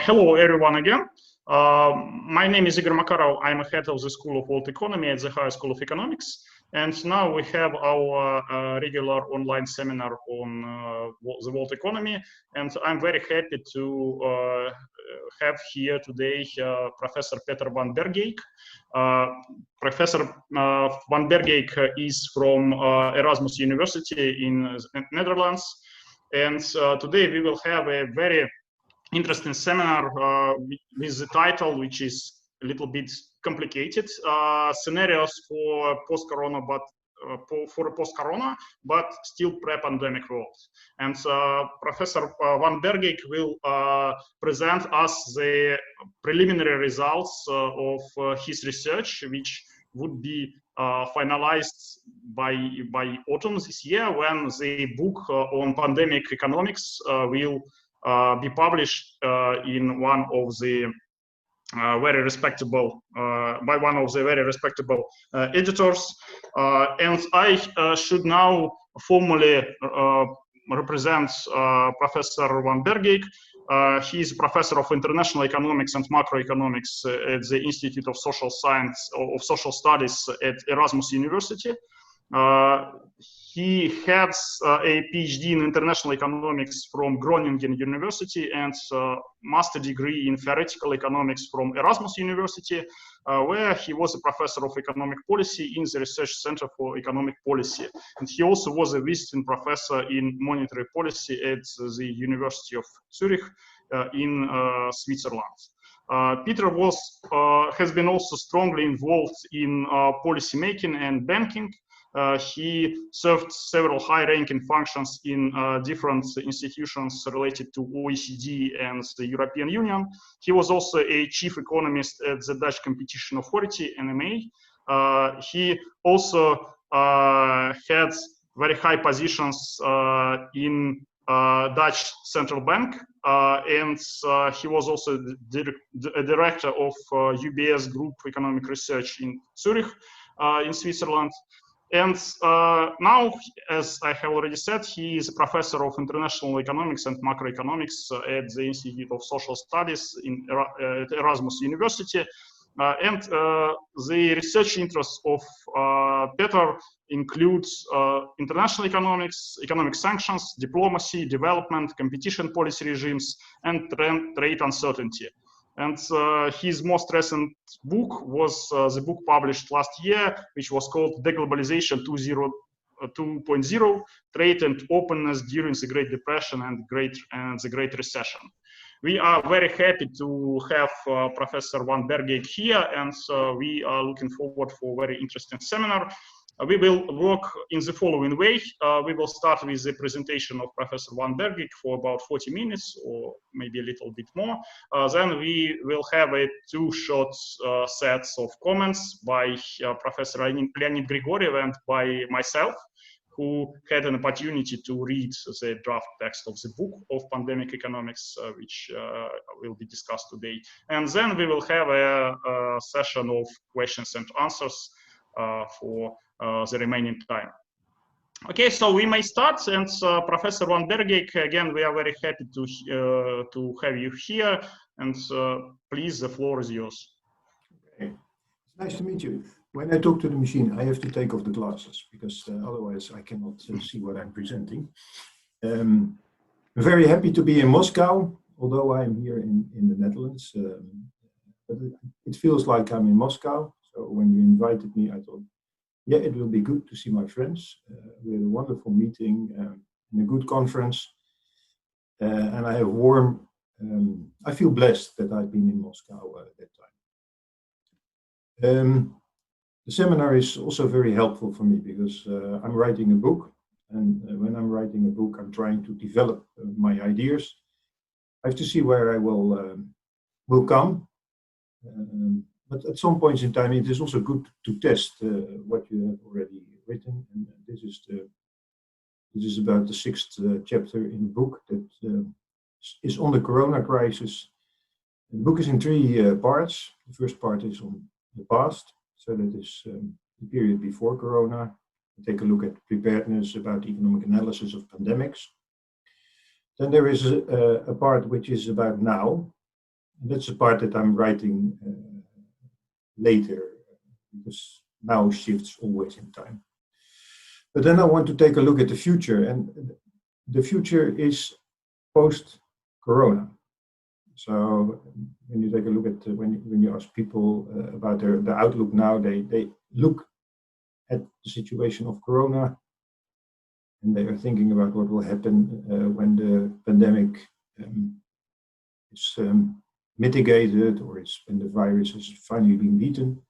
Hello, everyone again. My name is Igor Makarov. I'm a head of the School of World Economy at the Higher School of Economics. And now we have our regular online seminar on the world economy. And I'm very happy to have here today Professor Peter van Bergeijk. Professor van Bergeijk is from Erasmus University in the Netherlands. And today we will have a very interesting seminar with the title, which is a little bit complicated, scenarios for post-corona, but for a post-corona, but still pre-pandemic world. And Professor van Bergeijk will present us the preliminary results of his research, which would be finalized by autumn this year, when the book on pandemic economics will be published in one of the very respectable by one of the very respectable editors. And I should now formally represent Professor van Bergeijk. He is professor of international economics and macroeconomics at the Institute of Social Science of Social Studies at Erasmus University. He has a PhD in international economics from Groningen University and master degree in theoretical economics from Erasmus University, where he was a professor of economic policy in the Research Center for Economic Policy. And he also was a visiting professor in monetary policy at the University of Zurich in Switzerland. Peter has been also strongly involved in policy making and banking. He served several high-ranking functions in different institutions related to OECD and the European Union. He was also a chief economist at the Dutch Competition Authority, NMA. He also had very high positions in Dutch Central Bank, and he was also a director of UBS Group Economic Research in Zurich, in Switzerland. And now, as I have already said, he is a professor of international economics and macroeconomics at the Institute of Social Studies at Erasmus University. And the research interests of Peter includes international economics, economic sanctions, diplomacy, development, competition policy regimes, and trade uncertainty. And his most recent book was the book published last year, which was called Deglobalization 2.0, Trade and Openness During the Great Depression and the Great Recession. We are very happy to have Professor van Bergeijk here, and we are looking forward for a very interesting seminar. We will work in the following way. We will start with the presentation of Professor van Bergeijk for about 40 minutes or maybe a little bit more. Then we will have two short sets of comments by Professor Leonid Grigoryev and by myself, who had an opportunity to read the draft text of the book of pandemic economics, which will be discussed today. And then we will have a session of questions and answers for the remaining time. Okay, so we may start. And Professor van Bergeijk, again, we are very happy to have you here. And please, the floor is yours. Okay. Nice to meet you. When I talk to the machine, I have to take off the glasses because otherwise I cannot see what I'm presenting. I'm very happy to be in Moscow, although I'm here in the Netherlands. But it feels like I'm in Moscow. So when you invited me, I thought, yeah, it will be good to see my friends. We had a wonderful meeting in a good conference. And I have I feel blessed that I've been in Moscow at that time. The seminar is also very helpful for me because I'm writing a book. And when I'm writing a book, I'm trying to develop my ideas. I have to see where I will come. But at some points in time, it is also good to test what you have already written. And this is about the 6th chapter in the book that is on the corona crisis. The book is in 3 parts. The first part is on the past. So that is the period before corona. We take a look at preparedness, about economic analysis of pandemics. Then there is a part which is about now. And that's the part that I'm writing later, because now shifts always in time. But then I want to take a look at the future, and the future is post-corona. So when you take a look at when you ask people about the outlook now, they look at the situation of corona, and they are thinking about what will happen when the pandemic is mitigated, or when the virus has finally been beaten.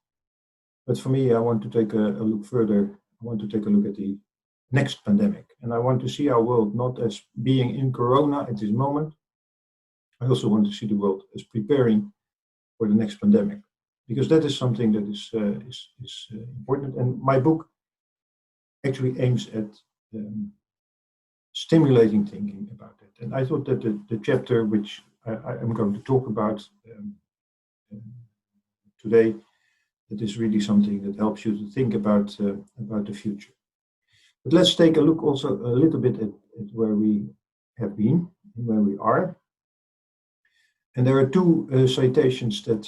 But for me, I want to take a look further. I want to take a look at the next pandemic, and I want to see our world not as being in corona at this moment. I also want to see the world as preparing for the next pandemic, because that is something that is important. And my book actually aims at stimulating thinking about it. And I thought that the chapter which I am going to talk about today, that is really something that helps you to think about the future. But let's take a look also a little bit at where we have been and where we are. And there are two citations that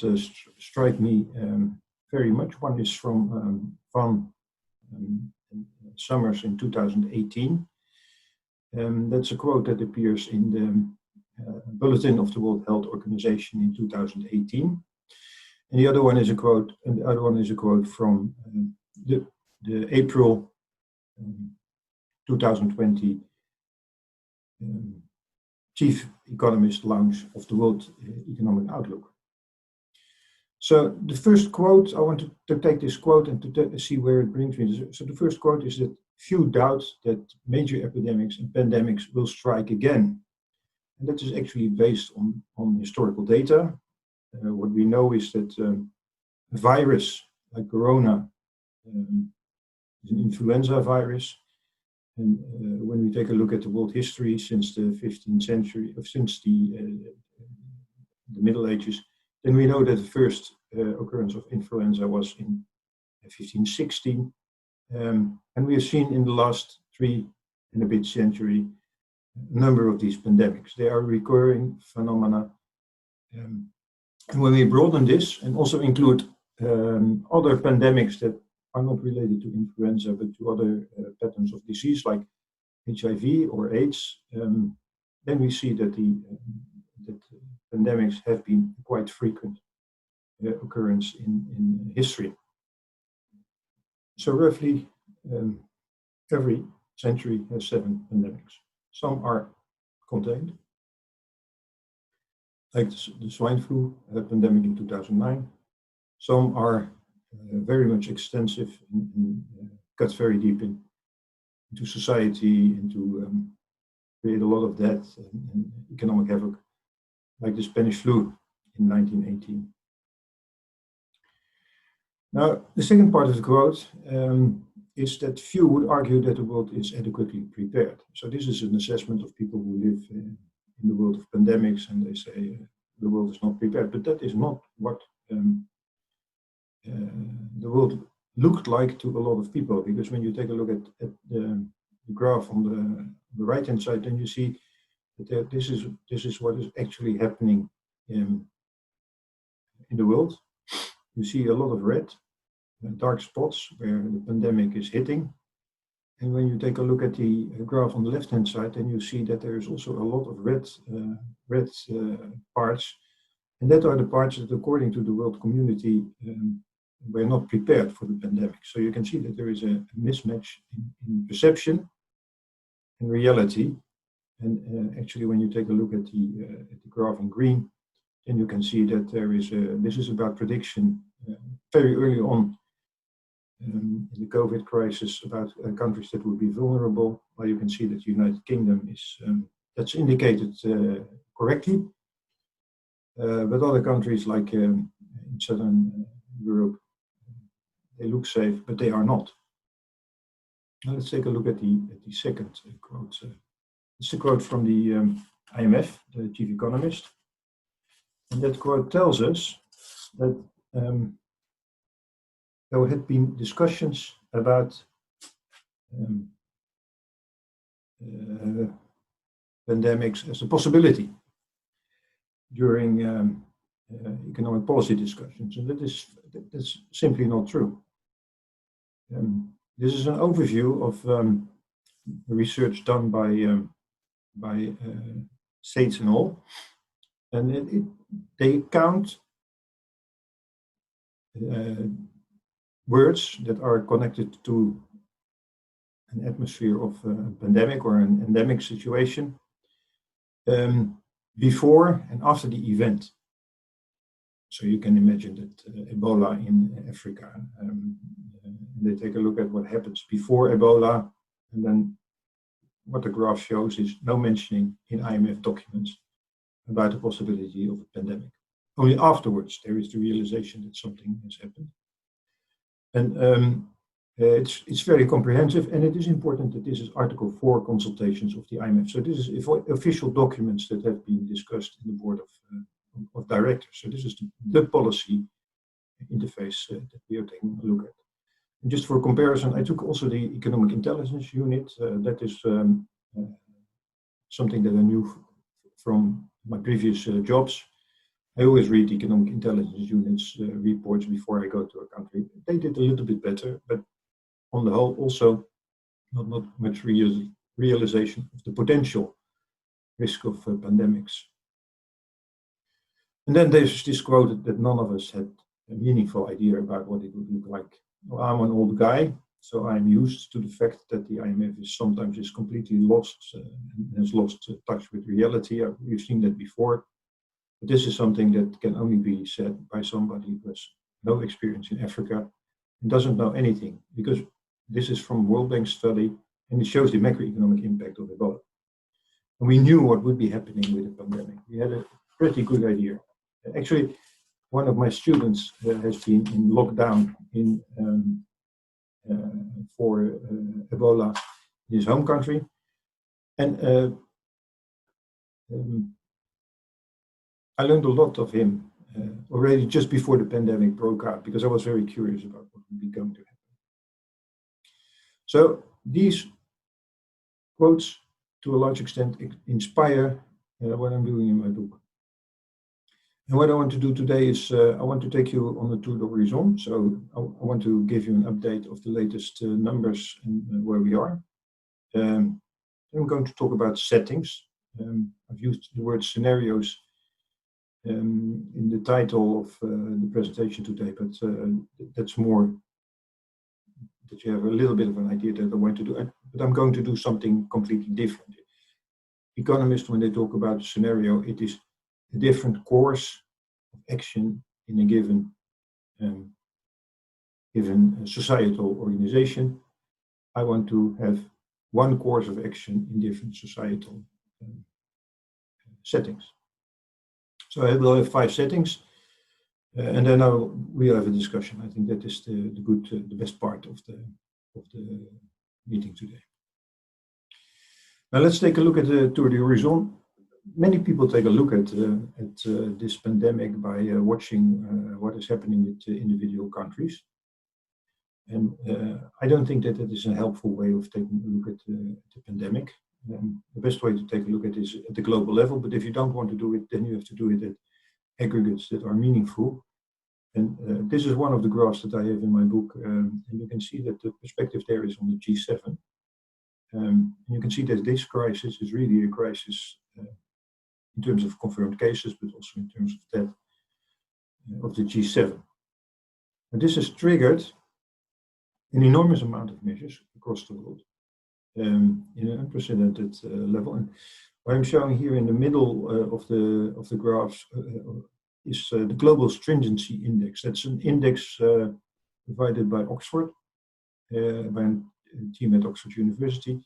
strike me very much. One is from Van Summers in 2018. That's a quote that appears in the Bulletin of the World Health Organization in 2018. And the other one is a quote, from the April 2020 Chief Economist launch of the World Economic Outlook. So the first quote, I want to take this quote and to see where it brings me. So the first quote is that few doubt that major epidemics and pandemics will strike again. And that is actually based on historical data. What we know is that a virus like corona is an influenza virus. And when we take a look at the world history since the 15th century, or since the Middle Ages, then we know that the first occurrence of influenza was in 1516. And we have seen in the last 3 and a bit century a number of these pandemics. They are recurring phenomena. And when we broaden this and also include other pandemics that are not related to influenza, but to other patterns of disease like HIV or AIDS, then we see that that pandemics have been quite frequent occurrence in history. So roughly every century has 7 pandemics. Some are contained, like the swine flu pandemic in 2009. Some are very much extensive and cut very deep into society, into create a lot of death and economic havoc, like the Spanish flu in 1918. Now, the second part of the quote is that few would argue that the world is adequately prepared. So this is an assessment of people who live in the world of pandemics, and they say the world is not prepared. But that is not what the world looked like to a lot of people, because when you take a look at the graph on the right-hand side, then you see that this is what is actually happening in the world. You see a lot of red, dark spots where the pandemic is hitting. And when you take a look at the graph on the left-hand side, then you see that there is also a lot of red parts. And that are the parts that, according to the world community, were not prepared for the pandemic. So you can see that there is a mismatch in perception and reality. And actually, when you take a look at the graph in green, then you can see that there is this is about prediction very early on in the COVID crisis about countries that would be vulnerable. Well, you can see that the United Kingdom is that's indicated correctly, but other countries like in Southern Europe, they look safe, but they are not. Now let's take a look at the second quote. It's a quote from the IMF, the chief economist. And that quote tells us that there had been discussions about pandemics as a possibility during economic policy discussions, and that's simply not true. This is an overview of research done by states and all, and they count words that are connected to an atmosphere of a pandemic or an endemic situation before and after the event. So you can imagine that Ebola in Africa, they take a look at what happens before Ebola, and then what the graph shows is no mentioning in IMF documents about the possibility of a pandemic. Only afterwards there is the realization that something has happened. And it's very comprehensive, and it is important that this is Article 4 consultations of the IMF. So this is official documents that have been discussed in the board of directors. So this is the policy interface that we are taking a look at. And just for comparison, I took also the Economic Intelligence Unit. That is something that I knew from my previous jobs. I always read Economic Intelligence Unit's reports before I go to a country. They did a little bit better, but on the whole, also not much realization of the potential risk of pandemics. And then there's this quote that none of us had a meaningful idea about what it would look like. Well, I'm an old guy, so I'm used to the fact that the IMF is completely lost and has lost touch with reality. We've seen that before. But this is something that can only be said by somebody who has no experience in Africa and doesn't know anything, because this is from World Bank study and it shows the macroeconomic impact of Ebola. And we knew what would be happening with the pandemic. We had a pretty good idea. Actually, one of my students has been in lockdown for Ebola in his home country. And I learned a lot of him already just before the pandemic broke out, because I was very curious about what would be going to happen. So these quotes, to a large extent, inspire what I'm doing in my book. And what I want to do today is I want to take you on the tour d'horizon. So I want to give you an update of the latest numbers and where we are. I'm going to talk about settings. I've used the word scenarios in the title of the presentation today, but that's more that you have a little bit of an idea that I want to do. But I'm going to do something completely different. Economists, when they talk about a scenario, it is a different course of action in a given societal organization. I want to have one course of action in different societal settings. So I will have 5 settings, and then we'll have a discussion. I think that is the best part of the meeting today. Now let's take a look at the tour d'horizon. Many people take a look at this pandemic by watching what is happening with individual countries. And I don't think that is a helpful way of taking a look at the pandemic. The best way to take a look at is at the global level, but if you don't want to do it, then you have to do it at aggregates that are meaningful. And this is one of the graphs that I have in my book, and you can see that the perspective there is on the G7. And you can see that this crisis is really a crisis in terms of confirmed cases, but also in terms of death of the G7. And this has triggered an enormous amount of measures across the world in an unprecedented level. And what I'm showing here in the middle of the graphs is the Global Stringency Index. That's an index provided by Oxford, by a team at Oxford University.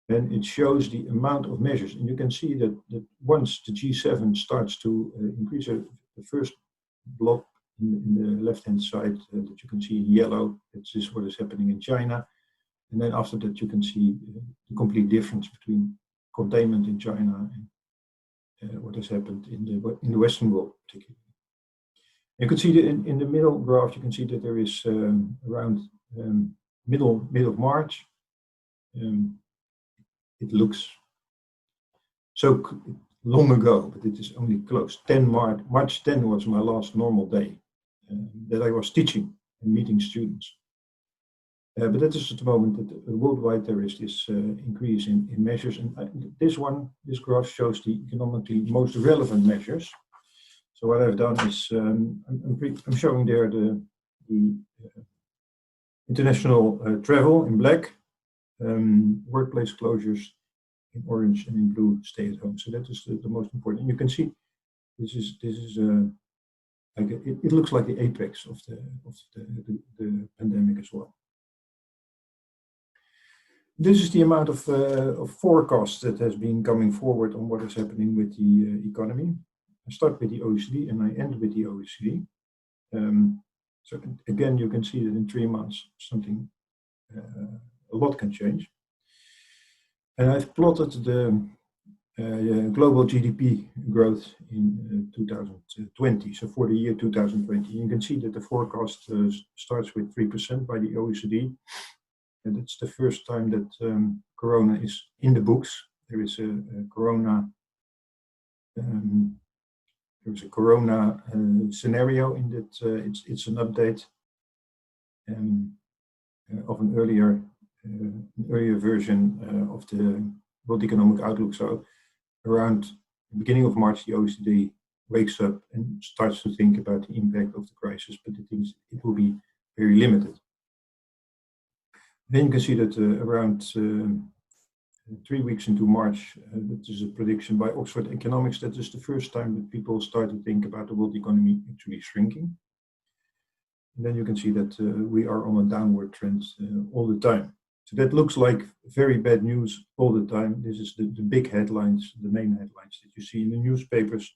And it shows the amount of measures. And you can see that once the G7 starts to increase, the first block in the left-hand side that you can see in yellow, this is what is happening in China. And then after that, you can see the complete difference between containment in China and what has happened in the Western world, particularly. You can see that in the middle graph, you can see that there is around middle of March. It looks so long ago, but it is only close. March 10 was my last normal day that I was teaching and meeting students. But that is at the moment that worldwide there is this increase in measures. And this graph shows the economically most relevant measures. So what I've done is I'm showing there the international travel in black, workplace closures in orange, and in blue stay at home. So that is the most important. And you can see this is like it looks like the apex of the pandemic as well. This is the amount of forecast that has been coming forward on what is happening with the economy. I start with the OECD and I end with the OECD. So again, you can see that in 3 months, something, a lot can change. And I've plotted the global GDP growth in 2020. So for the year 2020, you can see that the forecast starts with 3% by the OECD. And it's the first time that Corona is in the books. There is a Corona. There's a Corona scenario in that it's an update of an earlier version of the World Economic Outlook. So around the beginning of March, the OECD wakes up and starts to think about the impact of the crisis, but it thinks it will be very limited. Then you can see that around 3 weeks into March, that is a prediction by Oxford Economics, that is the first time that people start to think about the world economy actually shrinking. And then you can see that we are on a downward trend all the time. So that looks like very bad news all the time. This is the big headlines, the main headlines that you see in the newspapers.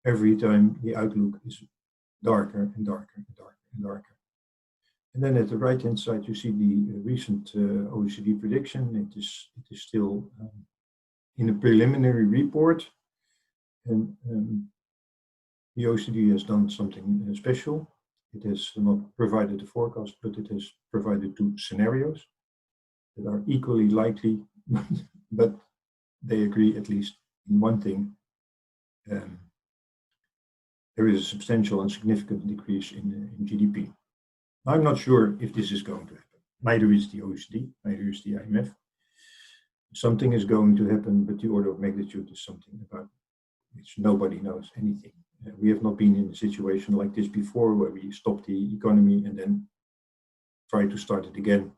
Every time the outlook is darker and darker and darker and darker. And then at the right-hand side, you see the recent OECD prediction. It is still in a preliminary report. And the OECD has done something special. It has not provided a forecast, but it has provided 2 scenarios that are equally likely, but they agree at least in one thing. There is a substantial and significant decrease in GDP. I'm not sure if this is going to happen. Neither is the OECD, neither is the IMF. Something is going to happen, but the order of magnitude is something about which nobody knows anything. We have not been in a situation like this before, where we stop the economy and then try to start it again.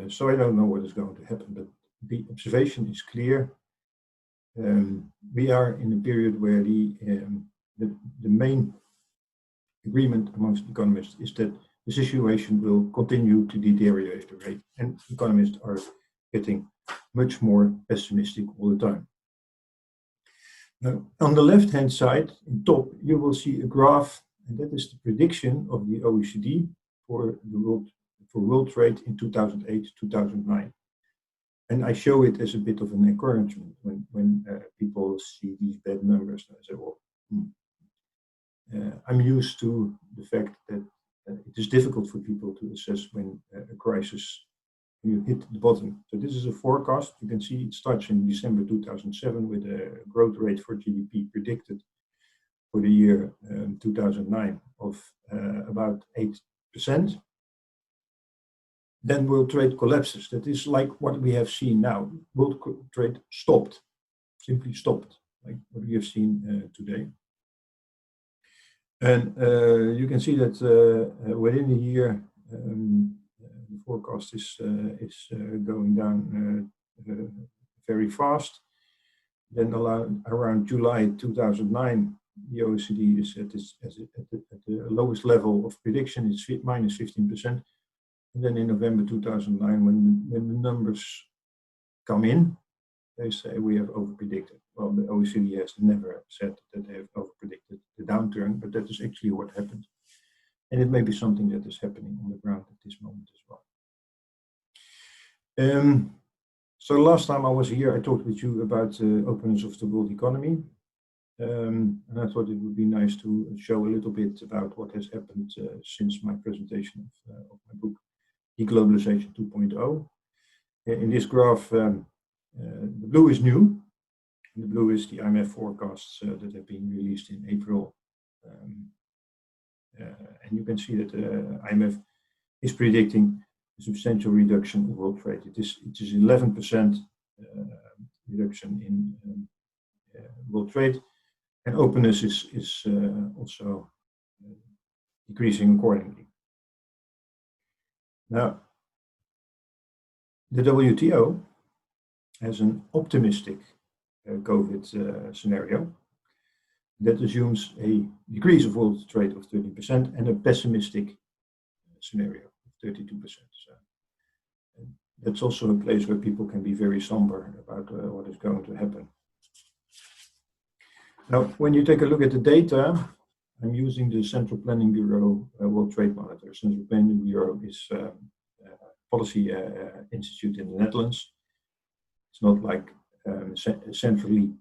So I don't know what is going to happen, but the observation is clear. We are in a period where the main agreement amongst economists is that the situation will continue to deteriorate, and economists are getting much more pessimistic all the time. Now, on the left-hand side, in top, you will see a graph, and that is the prediction of the OECD for world trade in 2008-2009. And I show it as a bit of an encouragement when people see these bad numbers. I say, well, I'm used to the fact that it is difficult for people to assess when a crisis, when you hit the bottom. So this is a forecast. You can see it starts in December 2007 with a growth rate for GDP predicted for the year 2009 of about 8%. Then world trade collapses. That is like what we have seen now. World trade stopped, simply stopped, like what we have seen today. And you can see that within a year, the forecast is going down very fast. Then around July 2009, the OECD is at the lowest level of prediction. It's minus 15%. And then in November 2009, when the numbers come in, they say we have overpredicted. Well, the OECD has never said that they have overpredicted the downturn, but that is actually what happened. And it may be something that is happening on the ground at this moment as well. So last time I was here, I talked with you about the openness of the world economy. And I thought it would be nice to show a little bit about what has happened since my presentation of my book, Deglobalization 2.0. In this graph, the blue is new, The blue is the IMF forecasts that have been released in April. And you can see that the IMF is predicting a substantial reduction of world trade. It is 11% reduction in world trade, and openness is also decreasing accordingly. Now, the WTO has an optimistic COVID scenario that assumes a decrease of world trade of 13% and a pessimistic scenario of 32%. So that's also a place where people can be very somber about what is going to happen. Now, when you take a look at the data, I'm using the Central Planning Bureau World Trade Monitor. Central Planning Bureau is a policy institute in the Netherlands. It's not like centrally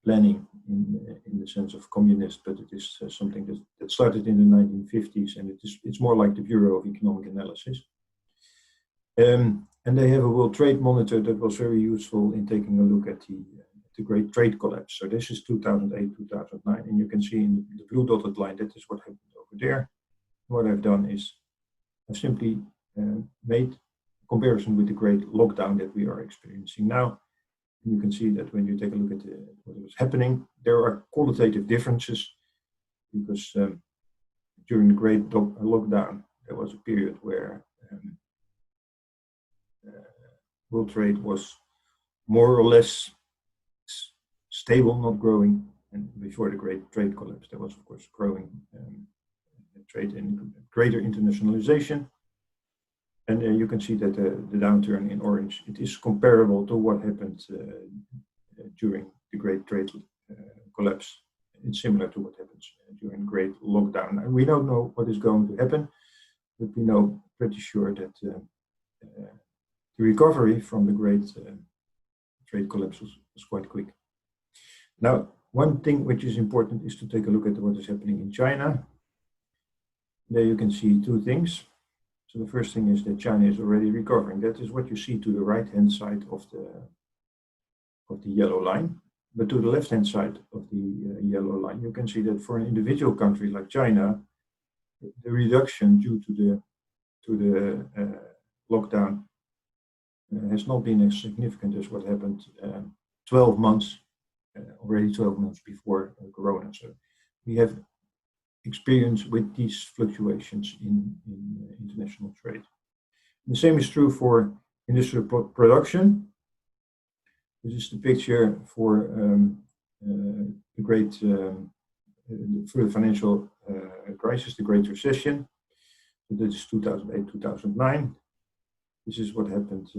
planning in the sense of communist, but it is something that started in the 1950s, and it's more like the Bureau of Economic Analysis. And they have a World Trade Monitor that was very useful in taking a look at the Great Trade Collapse. So this is 2008, 2009, and you can see in the blue dotted line that is what happened over there. What I've done is I've simply made a comparison with the great lockdown that we are experiencing now. You can see that when you take a look at what was happening, there are qualitative differences because during the great lockdown, there was a period where world trade was more or less stable, not growing. And before the great trade collapse, there was, of course, growing trade and greater internationalization. And you can see that the downturn in orange, it is comparable to what happened during the great trade collapse. It's similar to what happens during great lockdown. And we don't know what is going to happen, but we know pretty sure that the recovery from the great trade collapse was quite quick. Now, one thing which is important is to take a look at what is happening in China. There you can see two things. So the first thing is that China is already recovering. That is what you see to the right-hand side of the yellow line. But to the left-hand side of the yellow line, you can see that for an individual country like China, the reduction due to the lockdown has not been as significant as what happened 12 months, already 12 months before Corona. So we have experience with these fluctuations in international trade. And the same is true for industrial production. This is the picture for for the financial crisis, the Great Recession. So that is 2008, 2009. This is what happened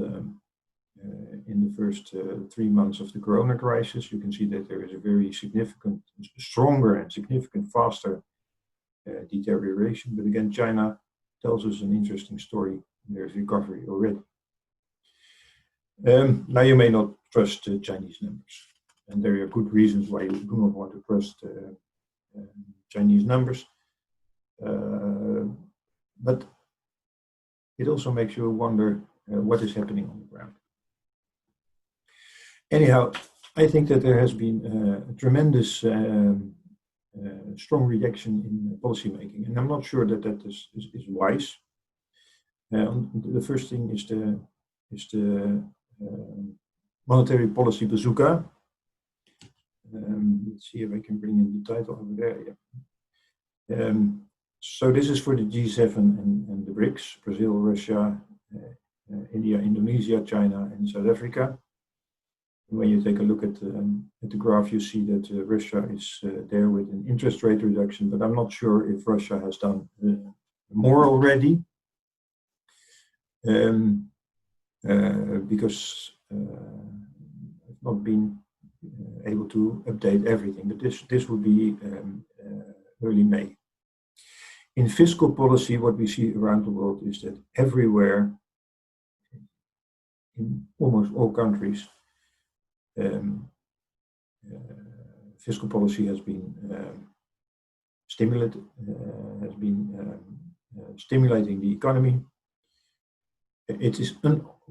in the first 3 months of the Corona crisis. You can see that there is a very significant, stronger and significant, faster deterioration. But again, China tells us an interesting story. There's recovery already. Now you may not trust Chinese numbers, and there are good reasons why you do not want to trust Chinese numbers. But it also makes you wonder what is happening on the ground. Anyhow, I think that there has been a tremendous strong reaction in policy making, and I'm not sure that that is wise. The first thing is the monetary policy bazooka. Let's see if I can bring in the title over there. Yeah. So this is for the G7 and the BRICS: Brazil, Russia, India, Indonesia, China, and South Africa. When you take a look at the graph, you see that Russia is there with an interest rate reduction, but I'm not sure if Russia has done more already, because I've not been able to update everything, but this will be early May. In fiscal policy, what we see around the world is that everywhere, in almost all countries, fiscal policy has been stimulating the economy. It is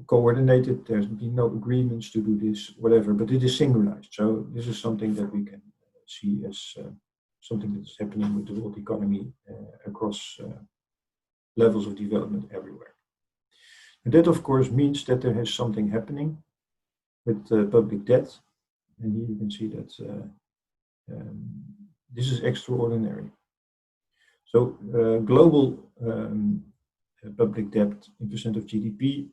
coordinated. There's been no agreements to do this, whatever, but it is synchronized. So this is something that we can see as something that is happening with the world economy across levels of development everywhere. And that, of course, means that there is something happening with public debt. And here you can see that this is extraordinary. So global public debt in percent of GDP,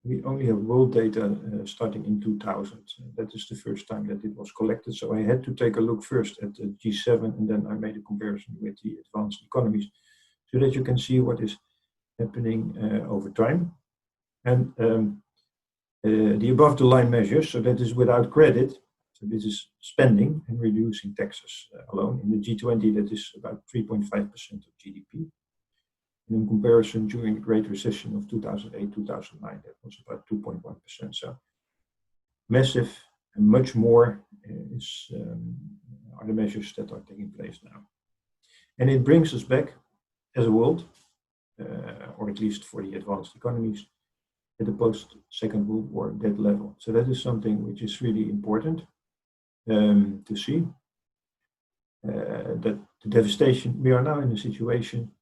we only have world data starting in 2000. That is the first time that it was collected. So I had to take a look first at the G7, and then I made a comparison with the advanced economies so that you can see what is happening over time. And the above the line measures, so that is without credit. So this is spending and reducing taxes alone. In the G20, that is about 3.5% of GDP. And in comparison, during the Great Recession of 2008-2009, that was about 2.1%. So massive and much more are the measures that are taking place now. And it brings us back as a world, or at least for the advanced economies, at the post-Second World War debt level. So that is something which is really important to see. That the devastation, we are now in a situation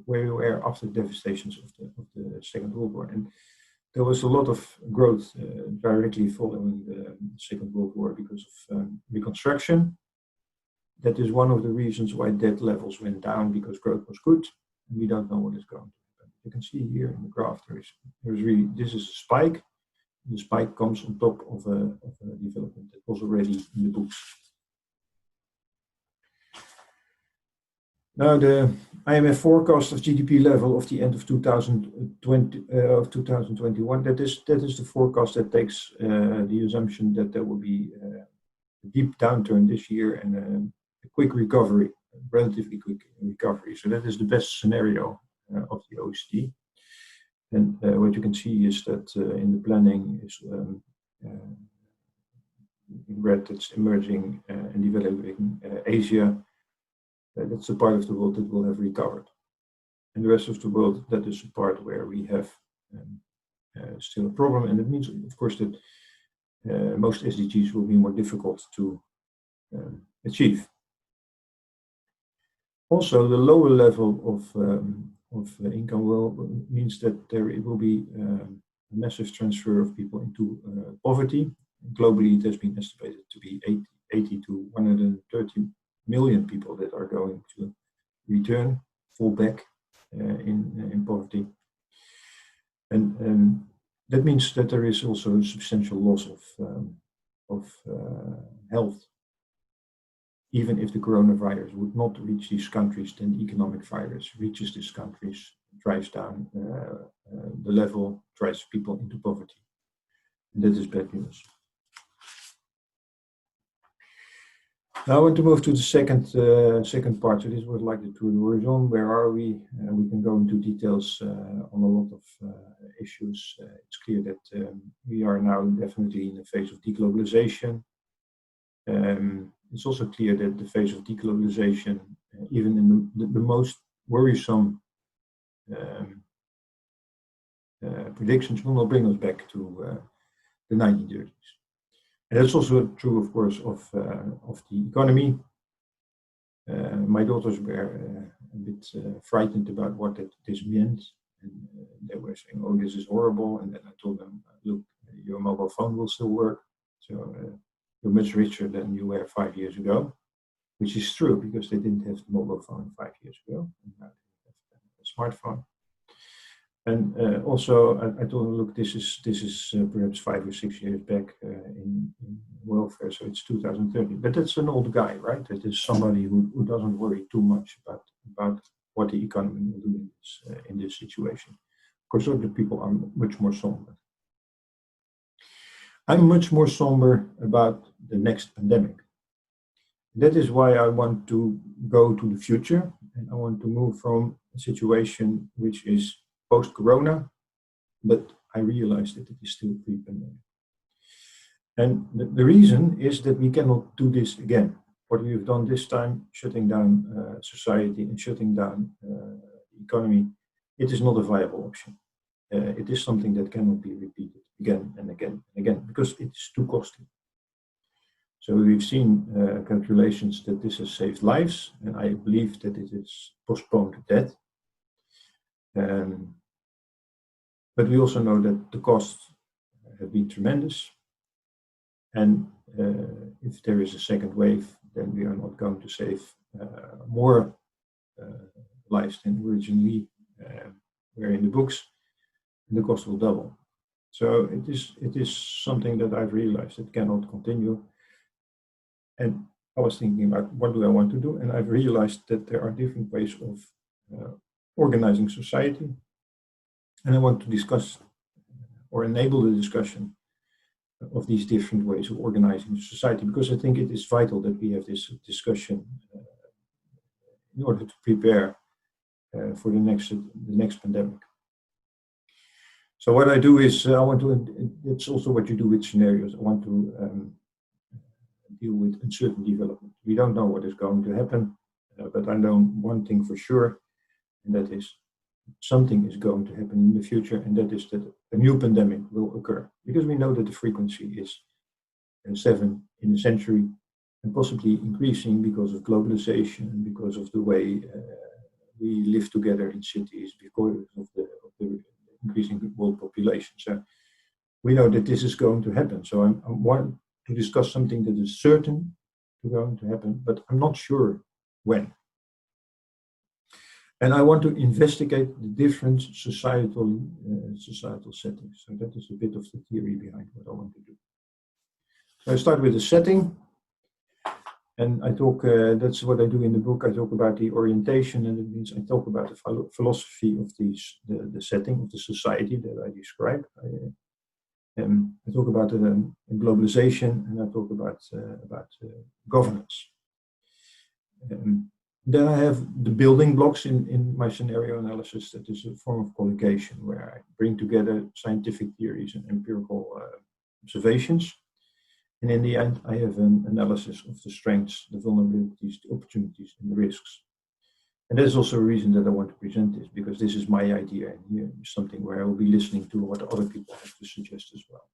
where we were after the devastations of the Second World War. And there was a lot of growth directly following the Second World War because of reconstruction. That is one of the reasons why debt levels went down, because growth was good. And we don't know what is going to happen. You can see here in the graph, this is a spike. The spike comes on top of a development that was already in the books. Now the IMF forecast of GDP level of the end of 2021, that is the forecast that takes the assumption that there will be a deep downturn this year and a quick recovery, a relatively quick recovery. So that is the best scenario of the OECD. And what you can see is that in the planning is in red, it's emerging and developing Asia. That's the part of the world that will have recovered. And the rest of the world, that is the part where we have still a problem. And it means, of course, that most SDGs will be more difficult to achieve. Also, the lower level of income means that there will be a massive transfer of people into poverty. Globally, it has been estimated to be 80 to 130 million people that are going to fall back in poverty. And that means that there is also a substantial loss of health. Even if the coronavirus would not reach these countries, then the economic virus reaches these countries, drives down the level, drives people into poverty. And that is bad news. Now I want to move to the second part. So this was like the tour de horizon. Where are we? We can go into details on a lot of issues. It's clear that we are now definitely in a phase of deglobalization. It's also clear that the phase of deglobalization, even in the most worrisome predictions, will not bring us back to the 1930s. And that's also true, of course, of the economy. My daughters were a bit frightened about what this meant. And they were saying, oh, this is horrible. And then I told them, look, your mobile phone will still work. So you're much richer than you were 5 years ago, which is true because they didn't have the mobile phone 5 years ago. And now they have a smartphone. And also, I told them, look, this is perhaps 5 or 6 years back in welfare, so it's 2030. But that's an old guy, right? That is somebody who doesn't worry too much about what the economy will do in this situation. Of course, other people are much more somber. I'm much more somber about the next pandemic. That is why I want to go to the future, and I want to move from a situation which is post-corona, but I realize that it is still pre-pandemic. And the reason is that we cannot do this again. What we've done this time, shutting down society and shutting down the economy, it is not a viable option. it is something that cannot be repeated again and again and again because it is too costly. So we've seen calculations that this has saved lives, and I believe that it has postponed death. But we also know that the costs have been tremendous. And if there is a second wave, then we are not going to save more lives than originally were in the books, and the cost will double. So it is something that I've realized it cannot continue. And I was thinking about what do I want to do, and I've realized that there are different ways of organizing society, and I want to discuss or enable the discussion of these different ways of organizing society, because I think it is vital that we have this discussion in order to prepare for the next pandemic. So what I do is I want to, it's also what you do with scenarios. I want to deal with uncertain development. We don't know what is going to happen, but I know one thing for sure, and that is something is going to happen in the future, and that is that a new pandemic will occur, because we know that the frequency is 7 in a century, and possibly increasing because of globalization, because of the way we live together in cities, because of the increasing world population. So we know that this is going to happen. So I want to discuss something that is certain to going to happen, but I'm not sure when. And I want to investigate the different societal settings. So that is a bit of the theory behind what I want to do. So I start with the setting, and I talk. That's what I do in the book. I talk about the orientation, and it means I talk about the philosophy of the setting of the society that I describe. I talk about globalization, and I talk about governance. Then I have the building blocks in my scenario analysis. That is a form of collocation where I bring together scientific theories and empirical observations. And in the end, I have an analysis of the strengths, the vulnerabilities, the opportunities, and the risks. And that's also a reason that I want to present this, because this is my idea, and here is something where I will be listening to what other people have to suggest as well.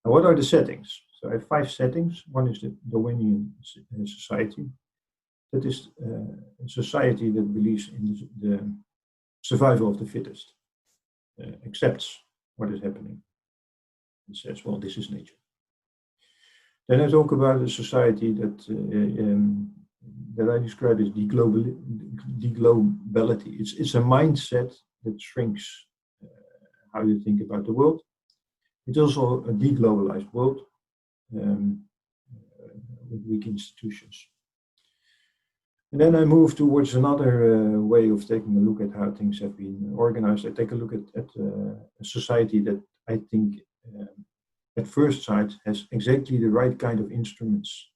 Now, what are the settings? So I have 5 settings. One is the Darwinian society. That is a society that believes in the survival of the fittest, accepts what is happening, and says, well, this is nature. Then I talk about a society that I describe as deglobality. It's a mindset that shrinks how you think about the world. It's also a deglobalized world with weak institutions. And then I move towards another way of taking a look at how things have been organized. I take a look at a society that I think at first sight has exactly the right kind of instruments.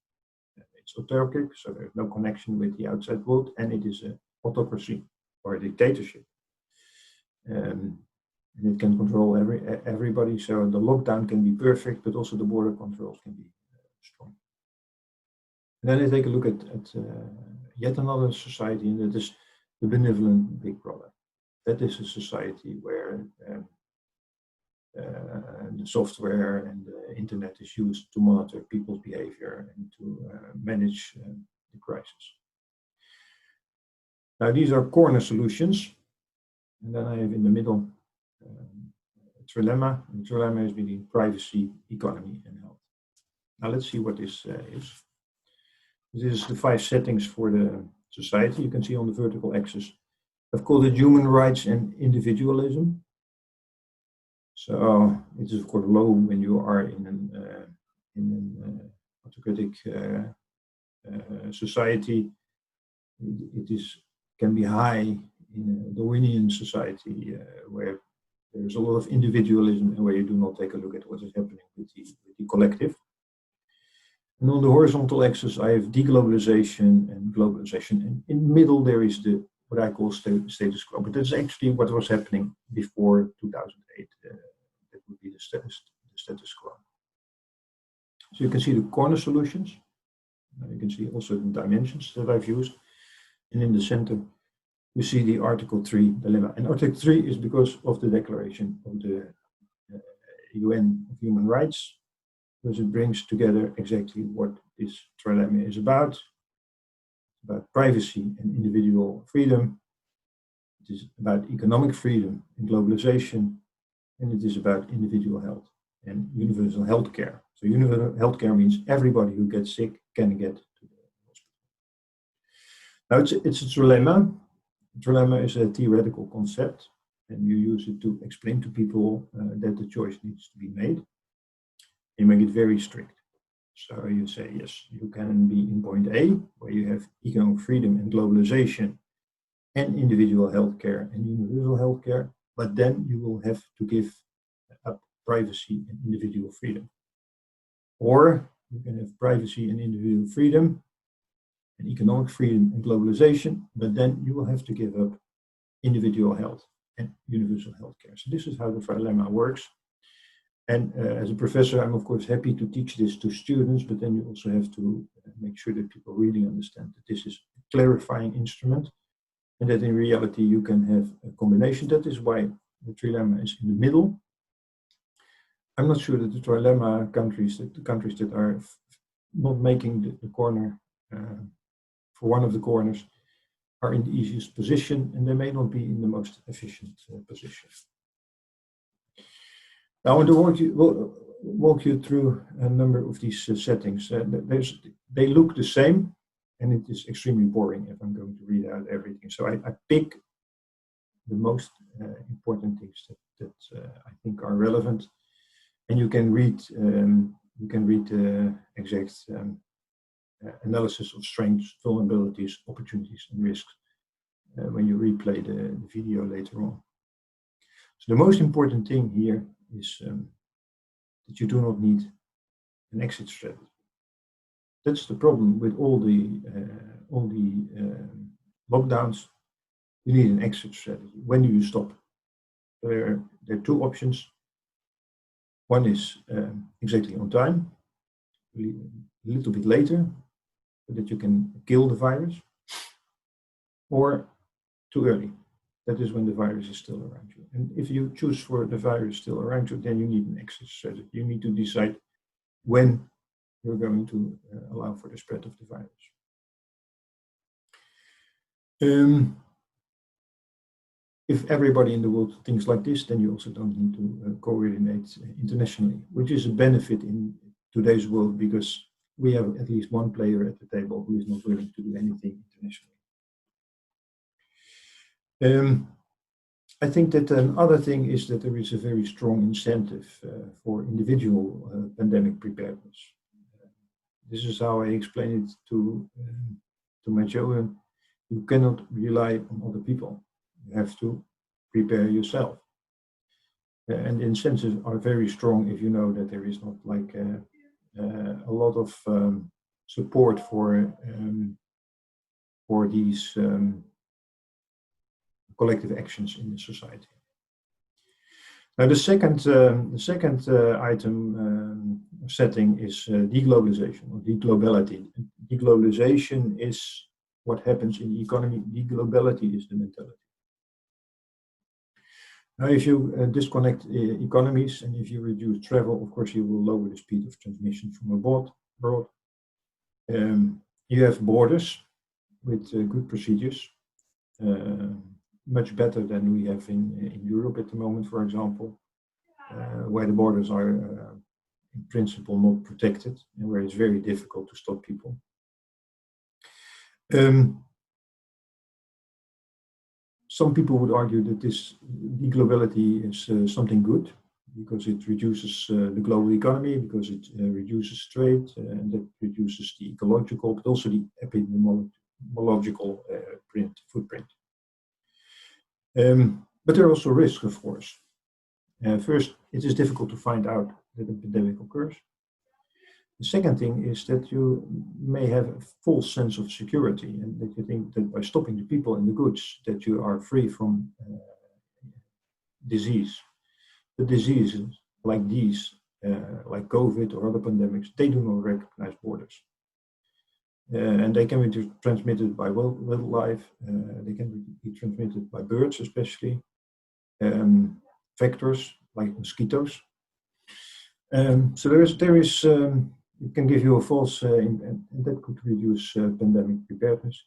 It's autarkic, so there's no connection with the outside world, and it is an autocracy or a dictatorship. And it can control everybody, so the lockdown can be perfect, but also the border controls can be strong. And then I take a look at yet another society, and that is the benevolent Big Brother. That is a society where the software and the internet is used to monitor people's behavior and to manage the crisis. Now, these are corner solutions, and then I have in the middle a trilemma. And the trilemma is between privacy, economy, and health. Now, let's see what this is. This is the 5 settings for the society. You can see on the vertical axis. I've called it human rights and individualism. So it is of course low when you are in an autocratic society. It can be high in a Darwinian society where there's a lot of individualism and where you do not take a look at what is happening with the collective. And on the horizontal axis, I have deglobalization and globalization. And in the middle, there is what I call status quo. But that's actually what was happening before 2008. That would be the status quo. So you can see the corner solutions. You can see also the dimensions that I've used. And in the center, you see the Article 3 dilemma. And Article 3 is because of the Declaration of the UN of Human Rights, because it brings together exactly what this trilemma is about privacy and individual freedom. It is about economic freedom and globalization, and it is about individual health and universal health care. So universal health care means everybody who gets sick can get to the hospital. Now it's a trilemma. A trilemma is a theoretical concept, and you use it to explain to people that the choice needs to be made. You make it very strict. So you say, yes, you can be in point A, where you have economic freedom and globalization and individual healthcare and universal healthcare, but then you will have to give up privacy and individual freedom. Or you can have privacy and individual freedom and economic freedom and globalization, but then you will have to give up individual health and universal healthcare. So this is how the trilemma works. And as a professor, I'm of course happy to teach this to students, but then you also have to make sure that people really understand that this is a clarifying instrument and that in reality you can have a combination. That is why the trilemma is in the middle. I'm not sure that the trilemma countries, the countries that are not making the corner for one of the corners, are in the easiest position, and they may not be in the most efficient position. Now, I want to walk you through a number of these settings. They look the same, and it is extremely boring if I'm going to read out everything. So I pick the most important things that I think are relevant, and you can read the exact analysis of strengths, vulnerabilities, opportunities, and risks when you replay the video later on. So the most important thing here is that you do not need an exit strategy. That's the problem with all the lockdowns. You need an exit strategy. When do you stop? There are two options. One is exactly on time, a little bit later, so that you can kill the virus, or too early. That is when the virus is still around you. And if you choose for the virus still around you, then you need an exit strategy. You need to decide when you're going to allow for the spread of the virus. If everybody in the world thinks like this, then you also don't need to coordinate internationally, which is a benefit in today's world because we have at least one player at the table who is not willing to do anything internationally. I think that another thing is that there is a very strong incentive for individual pandemic preparedness. This is how I explain it to my children. You cannot rely on other people. You have to prepare yourself. And the incentives are very strong if you know that there is not like a lot of support for these collective actions in the society. Now, the second item setting is deglobalization or deglobality. Deglobalization is what happens in the economy. Deglobality is the mentality. Now, if you disconnect economies and if you reduce travel, of course, you will lower the speed of transmission from abroad. You have borders with good procedures. Much better than we have in Europe at the moment, for example, where the borders are in principle not protected and where it's very difficult to stop people. Some people would argue that this deglobality is something good because it reduces the global economy, because it reduces trade, and that reduces the ecological, but also the epidemiological footprint. But there are also risks, of course. First, it is difficult to find out that a pandemic occurs. The second thing is that you may have a false sense of security and that you think that by stopping the people and the goods that you are free from disease. The diseases like these, like COVID or other pandemics, they do not recognize borders. And they can be transmitted by wildlife. They can be transmitted by birds, especially. Vectors like mosquitoes. So there is it can give you a false, and that could reduce pandemic preparedness.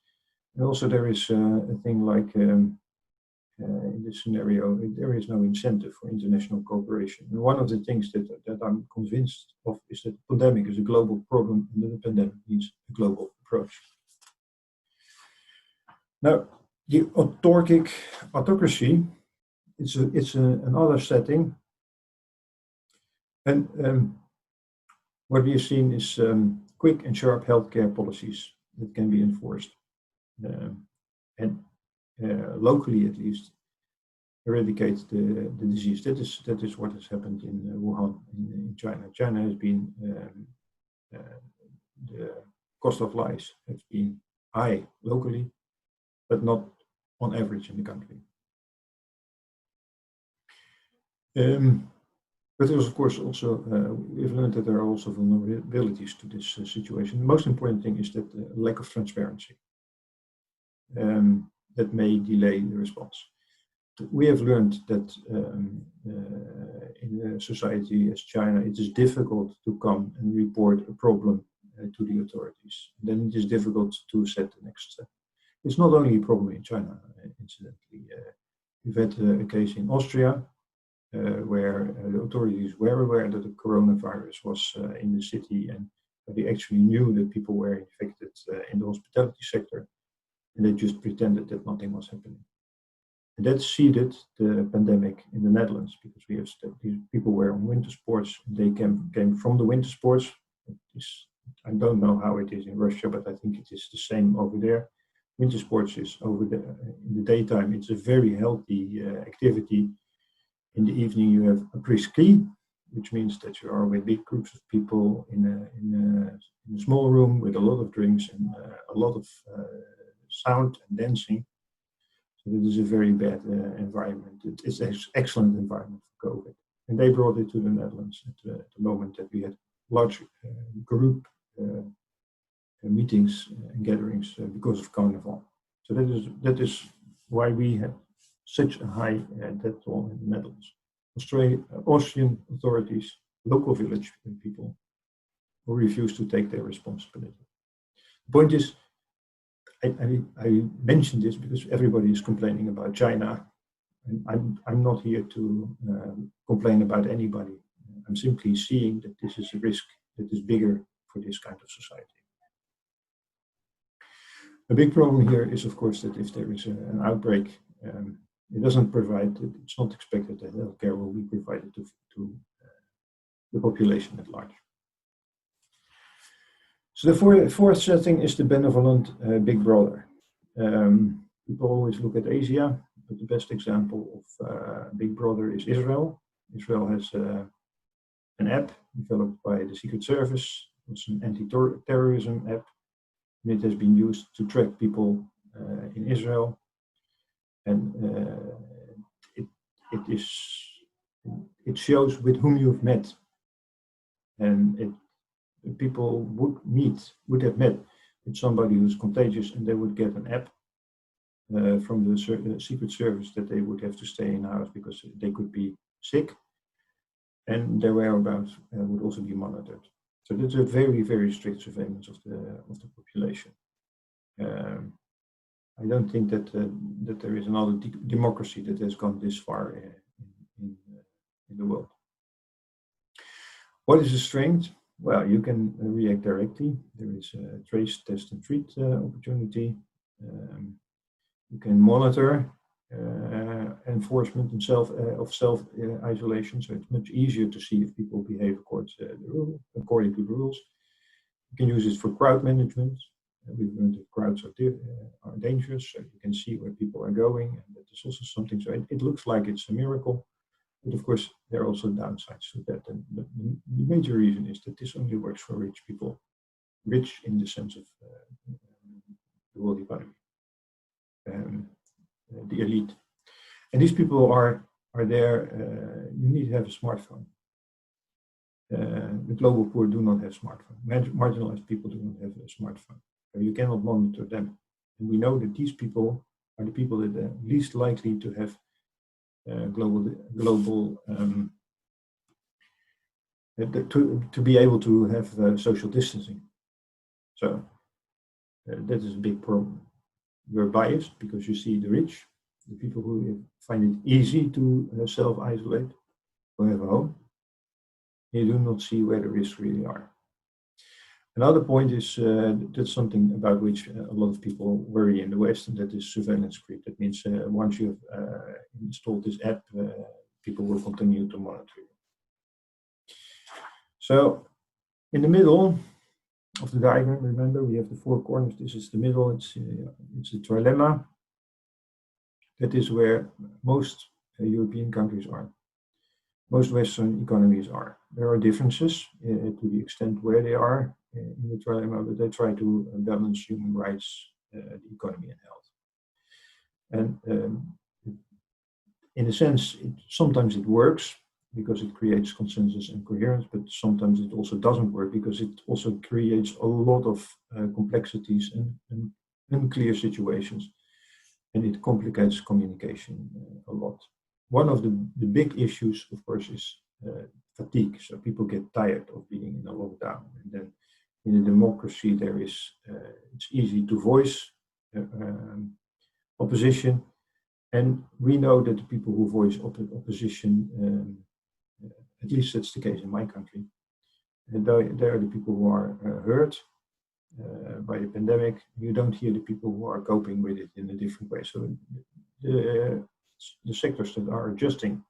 And also there is a thing like in this scenario, there is no incentive for international cooperation. And one of the things that I'm convinced of is that the pandemic is a global problem and that the pandemic needs a global approach. Now, the autocracy, it's another setting. And what we have seen is quick and sharp healthcare policies that can be enforced. And locally, at least, eradicate the disease. That is what has happened in Wuhan, in China. China has been, the cost of lives has been high locally, but not on average in the country. But there's, of course, also, we've learned that there are also vulnerabilities to this situation. The most important thing is that lack of transparency that may delay the response. We have learned that in a society as China, it is difficult to come and report a problem to the authorities. Then it is difficult to set the next step. It's not only a problem in China, incidentally. We've had a case in Austria, where the authorities were aware that the coronavirus was in the city, and they actually knew that people were infected in the hospitality sector, and they just pretended that nothing was happening. And that seeded the pandemic in the Netherlands, because we have these people were on winter sports, and they came from the winter sports. I don't know how it is in Russia, but I think it is the same over there. Winter sports is in the daytime, it's a very healthy activity. In the evening, you have après-ski, which means that you are with big groups of people in a small room with a lot of drinks and a lot of sound and dancing. So it is a very bad environment. It's an excellent environment for COVID. And they brought it to the Netherlands at the moment that we had large group meetings and gatherings because of Carnival. So that is why we have such a high death toll in the Netherlands. Austrian authorities, local village people, who refuse to take their responsibility. The point is, I mentioned this because everybody is complaining about China, and I'm not here to complain about anybody. I'm simply seeing that this is a risk that is bigger for this kind of society. A big problem here is, of course, that if there is an outbreak, it doesn't provide, it's not expected that healthcare will be provided to the population at large. So the fourth setting is the benevolent big brother. People always look at Asia, but the best example of big brother is Israel. Israel has an app developed by the Secret Service. It's an anti-terrorism app. And it has been used to track people in Israel. And it shows with whom you've met. And people would have met with somebody who's contagious, and they would get an app from the Secret Service that they would have to stay in the house because they could be sick, and their whereabouts would also be monitored. So that's a very, very strict surveillance of the population. I don't think that there is another democracy that has gone this far in the world. What is the strength? Well, you can react directly. There is a trace, test, and treat opportunity. You can monitor enforcement and self-isolation, so it's much easier to see if people behave according to the rules. You can use it for crowd management. We've learned that crowds are dangerous, so you can see where people are going, and that is also something. So it looks like it's a miracle, but of course there are also downsides to that. And the major reason is that this only works for rich people, rich in the sense of the world economy, the elite. And these people are there. You need to have a smartphone. The global poor do not have smartphone. Marginalized people do not have a smartphone. You cannot monitor them. And we know that these people are the people that are least likely to have global to be able to have social distancing. So that is a big problem. You're biased because you see the rich, the people who find it easy to self-isolate, who have a home. You do not see where the risks really are. Another point is that's something about which a lot of people worry in the West, and that is surveillance creep. That means once you've installed this app, people will continue to monitor you. So in the middle of the diagram, remember, we have the four corners. This is the middle. It's a trilemma. That is where most European countries are. Most Western economies are. There are differences to the extent where they are in the trilemma, but they try to balance human rights, the economy, and health. And in a sense, sometimes it works because it creates consensus and coherence, but sometimes it also doesn't work because it also creates a lot of complexities and unclear situations, and it complicates communication a lot. One of the big issues, of course, is fatigue. So people get tired of being in a lockdown, and then in a democracy, it's easy to voice opposition, and we know that the people who voice opposition, at least that's the case in my country, and they are the people who are hurt by the pandemic. You don't hear the people who are coping with it in a different way. So the sectors that are adjusting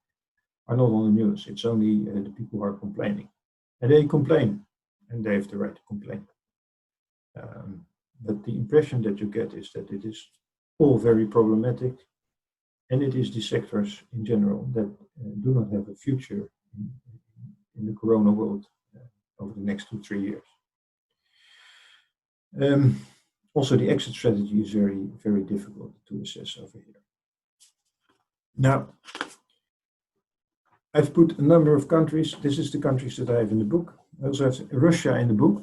are not on the news. It's only the people who are complaining. And they complain, and they have the right to complain. But the impression that you get is that it is all very problematic, and it is the sectors in general that do not have a future in the corona world over the next 2-3 years. Also, the exit strategy is very, very difficult to assess over here. Now, I've put a number of countries. This is the countries that I have in the book. I also have Russia in the book,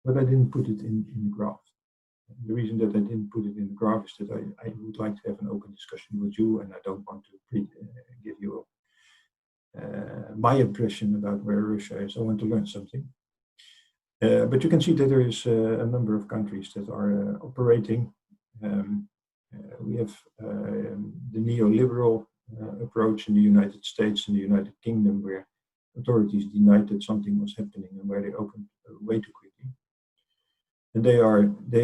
but I didn't put it in the graph. The reason that I didn't put it in the graph is that I would like to have an open discussion with you, and I don't want to give you my impression about where Russia is. I want to learn something. But you can see that there is a number of countries that are operating. We have the neoliberal approach in the United States and the United Kingdom, where authorities denied that something was happening and where they opened way too quickly. And they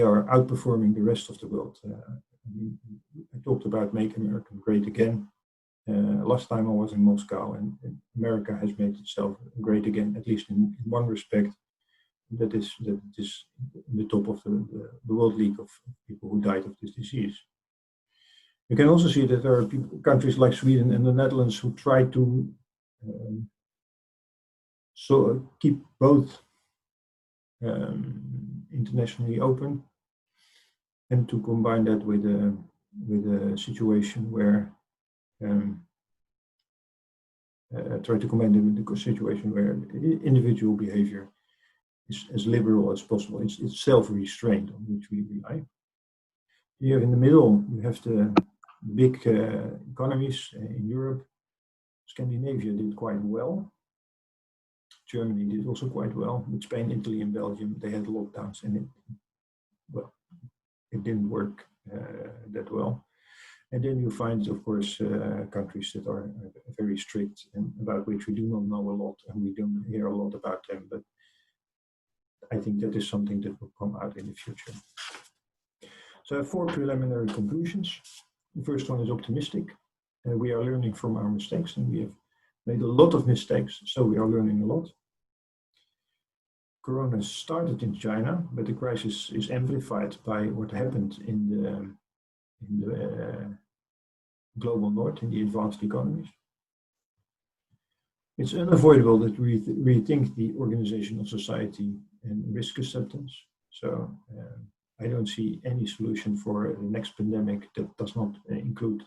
are outperforming the rest of the world. I talked about Make America Great Again. Last time I was in Moscow, and America has made itself great again, at least in one respect. That it is in the top of the World League of people who died of this disease. You can also see that there are countries like Sweden and the Netherlands who try to keep both internationally open, and to combine that with a situation where try to combine it with a situation where individual behavior is as liberal as possible. It's self-restraint on which we rely. Here in the middle, you have the big economies in Europe. Scandinavia did quite well. Germany did also quite well. But Spain, Italy, and Belgium, they had lockdowns, and it didn't work that well. And then you find, of course, countries that are very strict and about which we do not know a lot, and we don't hear a lot about them. But I think that is something that will come out in the future. So I have 4 preliminary conclusions. The first one is optimistic. We are learning from our mistakes, and we have made a lot of mistakes, so we are learning a lot. Corona started in China, but the crisis is amplified by what happened in the global north, in the advanced economies. It's unavoidable that we rethink the organization of society and risk acceptance. So I don't see any solution for the next pandemic that does not include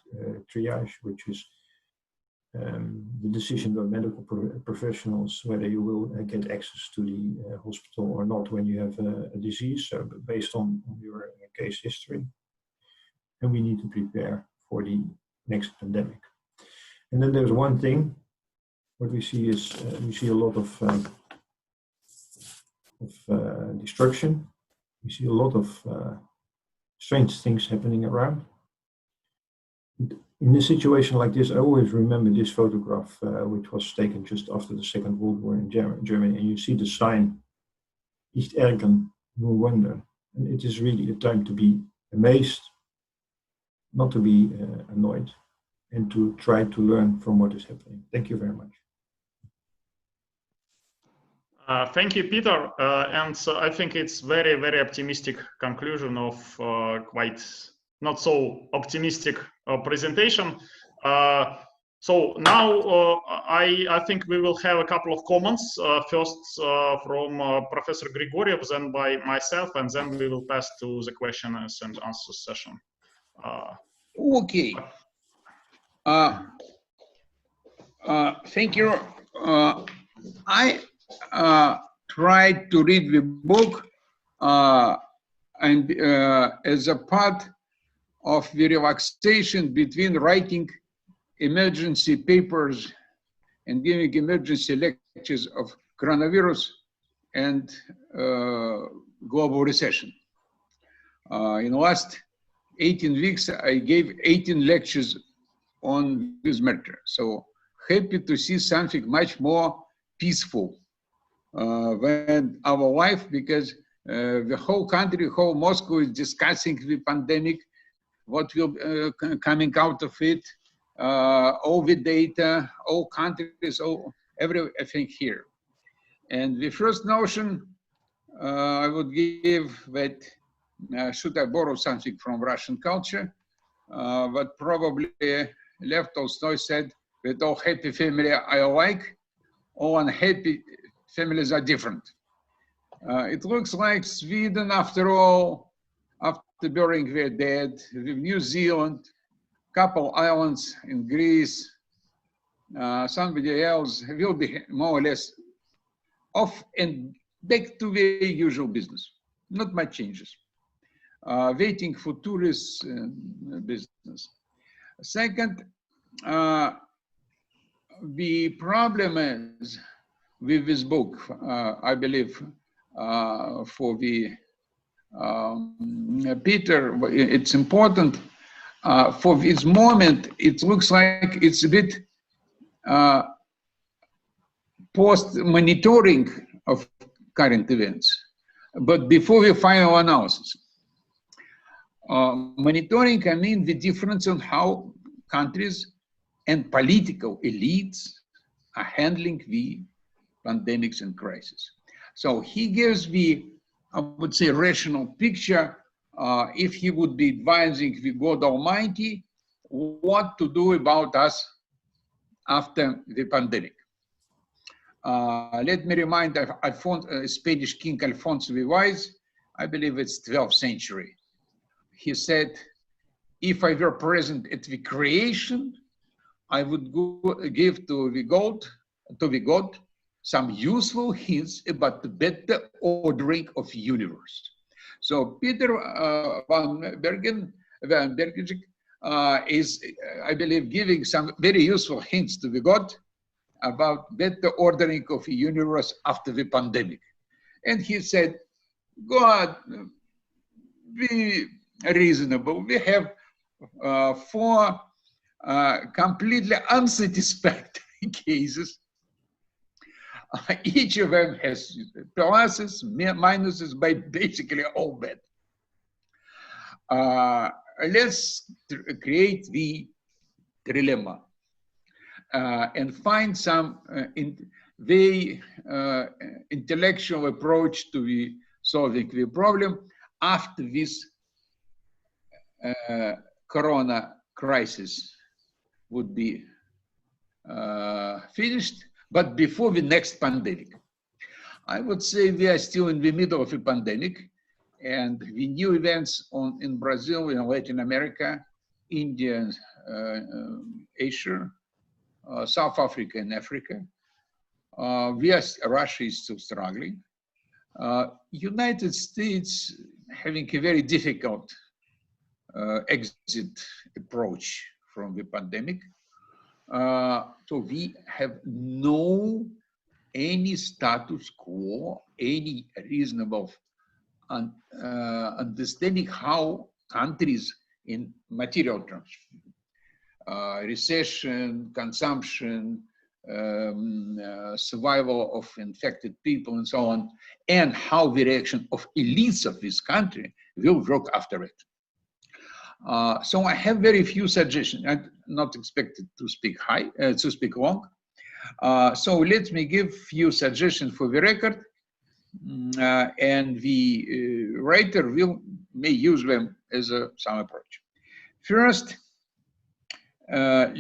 triage, which is the decision by medical professionals whether you will get access to the hospital or not when you have a disease, so based on your case history. And we need to prepare for the next pandemic. And then there's one thing, what we see is we see a lot of destruction. We see a lot of strange things happening around. In a situation like this, I always remember this photograph, which was taken just after the Second World War in Germany, and you see the sign, Nicht ärgern, nur wundern. And it is really a time to be amazed, not to be annoyed, and to try to learn from what is happening. Thank you very much. Thank you, Peter. And so I think it's very, very optimistic conclusion of quite not so optimistic presentation. So now I think we will have a couple of comments. First from Professor Grigoryev, then by myself, and then we will pass to the questions and answers session. Okay. Thank you. I tried to read the book and as a part of the relaxation between writing emergency papers and giving emergency lectures of coronavirus and global recession. In the last 18 weeks, I gave 18 lectures on this matter. So happy to see something much more peaceful than our life, because the whole country, whole Moscow is discussing the pandemic, what will coming out of it, all the data, all countries, everything here. And the first notion I would give that, should I borrow something from Russian culture, but probably Lev Tolstoy said that all happy families are alike, all unhappy families are different. It looks like Sweden, after all, after burying their dead, with New Zealand, couple islands in Greece, somebody else will be more or less off and back to the usual business. Not much changes. Waiting for tourists business. Second, the problem is with this book, I believe, for the Peter, it's important. For this moment, it looks like it's a bit post-monitoring of current events, but before the final analysis. Monitoring, I mean the difference on how countries and political elites are handling the pandemics and crises. So he gives the, I would say, rational picture if he would be advising the God Almighty what to do about us after the pandemic. Let me remind Spanish King Alfonso the Wise, I believe it's 12th century. He said, if I were present at the creation, I would give to the God some useful hints about the better ordering of the universe. So Peter van Bergeijk is, I believe, giving some very useful hints to the God about better ordering of the universe after the pandemic. And he said, God, be reasonable. We have 4 completely unsatisfactory cases. Each of them has pluses, minuses, but basically all bad. Let's create the trilemma and find some very intellectual approach to the solving the problem after this corona crisis would be finished, but before the next pandemic. I would say we are still in the middle of a pandemic, and the new events in Brazil, in Latin America, India, Asia, South Africa and Africa. Yes, Russia is still struggling. United States having a very difficult exit approach from the pandemic. So we have no any status quo, any reasonable understanding how countries in material terms, recession, consumption, survival of infected people and so on, and how the reaction of elites of this country will work after it. So I have very few suggestions. I'm not expected to speak long. So let me give few suggestions for the record, and the writer may use them as some approach. First, I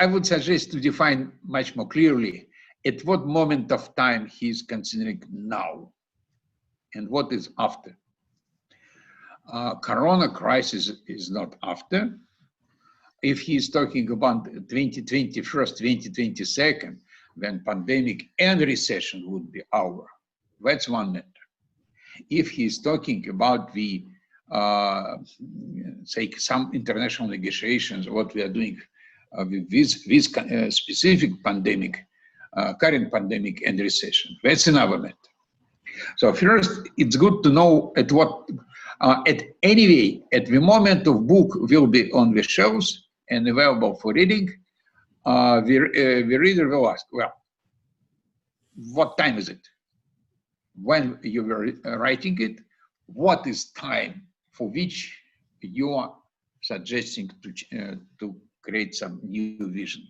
would suggest to define much more clearly at what moment of time he is considering now and what is after. Corona crisis is not after. If he is talking about 2021, 2022, then pandemic and recession would be over. That's one matter. If he is talking about the, say, some international negotiations, what we are doing with this specific pandemic, current pandemic and recession, that's another matter. So first, it's good to know at what, at the moment of book will be on the shelves and available for reading, the reader will ask, well, what time is it? When you were writing it, what is time for which you are suggesting to create some new vision?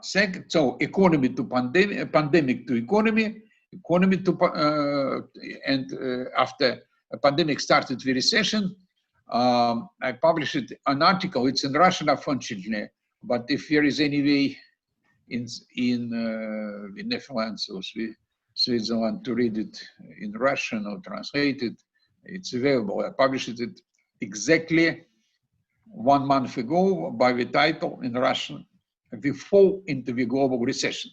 Second, so economy to pandemic to economy to, and after a pandemic started the recession, I published an article, it's in Russian unfortunately, but if there is any way in the Netherlands or Switzerland to read it in Russian or translate it, it's available. I published it exactly 1 month ago by the title in Russian, "We Fall into the Global Recession."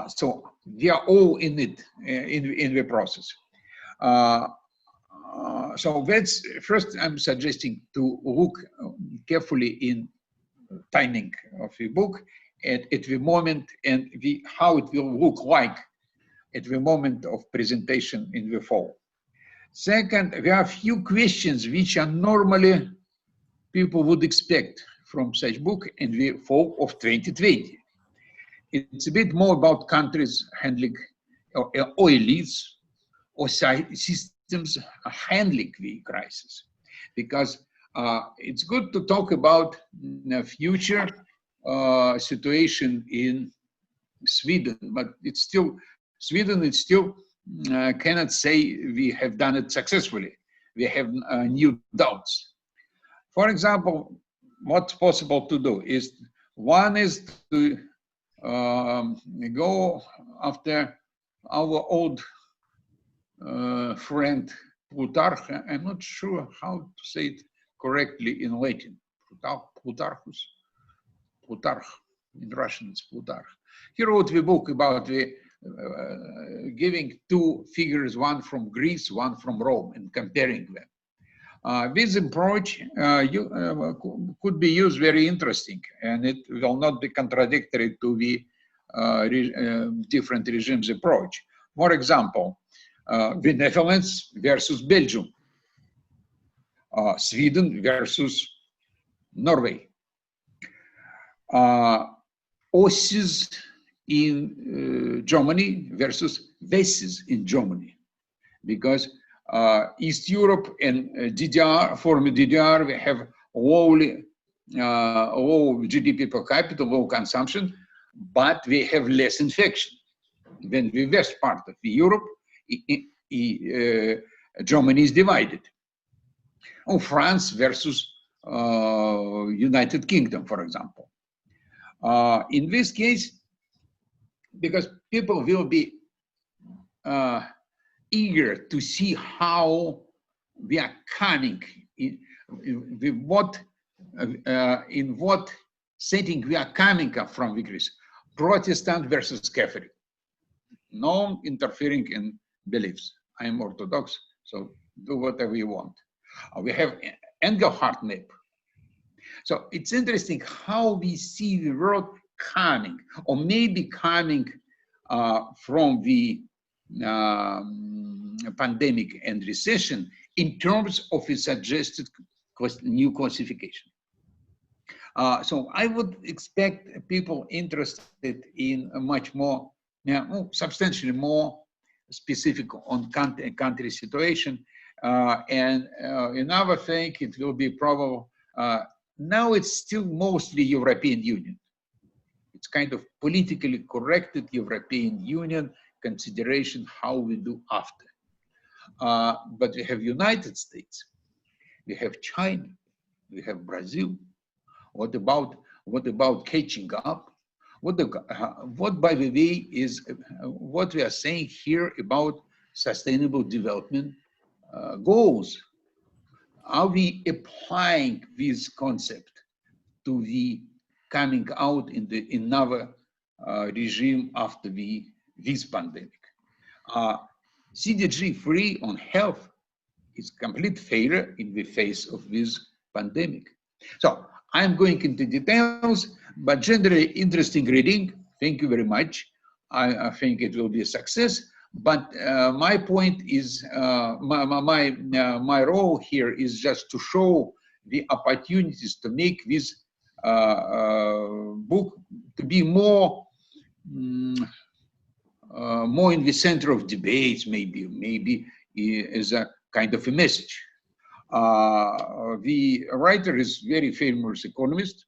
So we are all in it, in the process. So that's, first I'm suggesting to look carefully in timing of the book at the moment and how it will look like at the moment of presentation in the fall. Second, there are a few questions which are normally people would expect from such book in the fall of 2020. It's a bit more about countries handling or elites or systems handling the crisis, because it's good to talk about the future situation in Sweden, but it's still, Sweden is still cannot say we have done it successfully. We have new doubts. For example, what's possible to do is, one is to go after our old friend Plutarch. I'm not sure how to say it correctly in Latin. Plutarchus. Plutarch. In Russian it's Plutarch. He wrote the book about the giving two figures, one from Greece, one from Rome, and comparing them. This approach could be used very interesting, and it will not be contradictory to the different regimes approach. For example, the Netherlands versus Belgium, Sweden versus Norway, Osses in Germany versus Wesses in Germany, because East Europe and DDR, former DDR, we have low GDP per capita, low consumption, but we have less infection than the west part of Europe. Germany is divided. Or France versus United Kingdom, for example. In this case, because people will be eager to see how we are coming with what in what setting we are coming up from victories. Protestant versus Catholic. No interfering in beliefs. I am Orthodox, so do whatever you want. We have Engelhardt map. So it's interesting how we see the world coming, or maybe coming from the pandemic and recession in terms of a suggested new classification. So I would expect people interested in a much more, substantially more specific on country situation. And another thing, it will be probable, now it's still mostly European Union. It's kind of politically corrected European Union consideration how we do after. But we have United States, we have China, we have Brazil. What about catching up? What by the way is what we are saying here about sustainable development goals? Are we applying this concept to the coming out in the another regime after this pandemic? CDG free on health is complete failure in the face of this pandemic. So I'm going into details, but generally interesting reading. Thank you very much. I think it will be a success. But my point is, my role here is just to show the opportunities to make this book to be more in the center of debates, maybe as a kind of a message. The writer is very famous economist.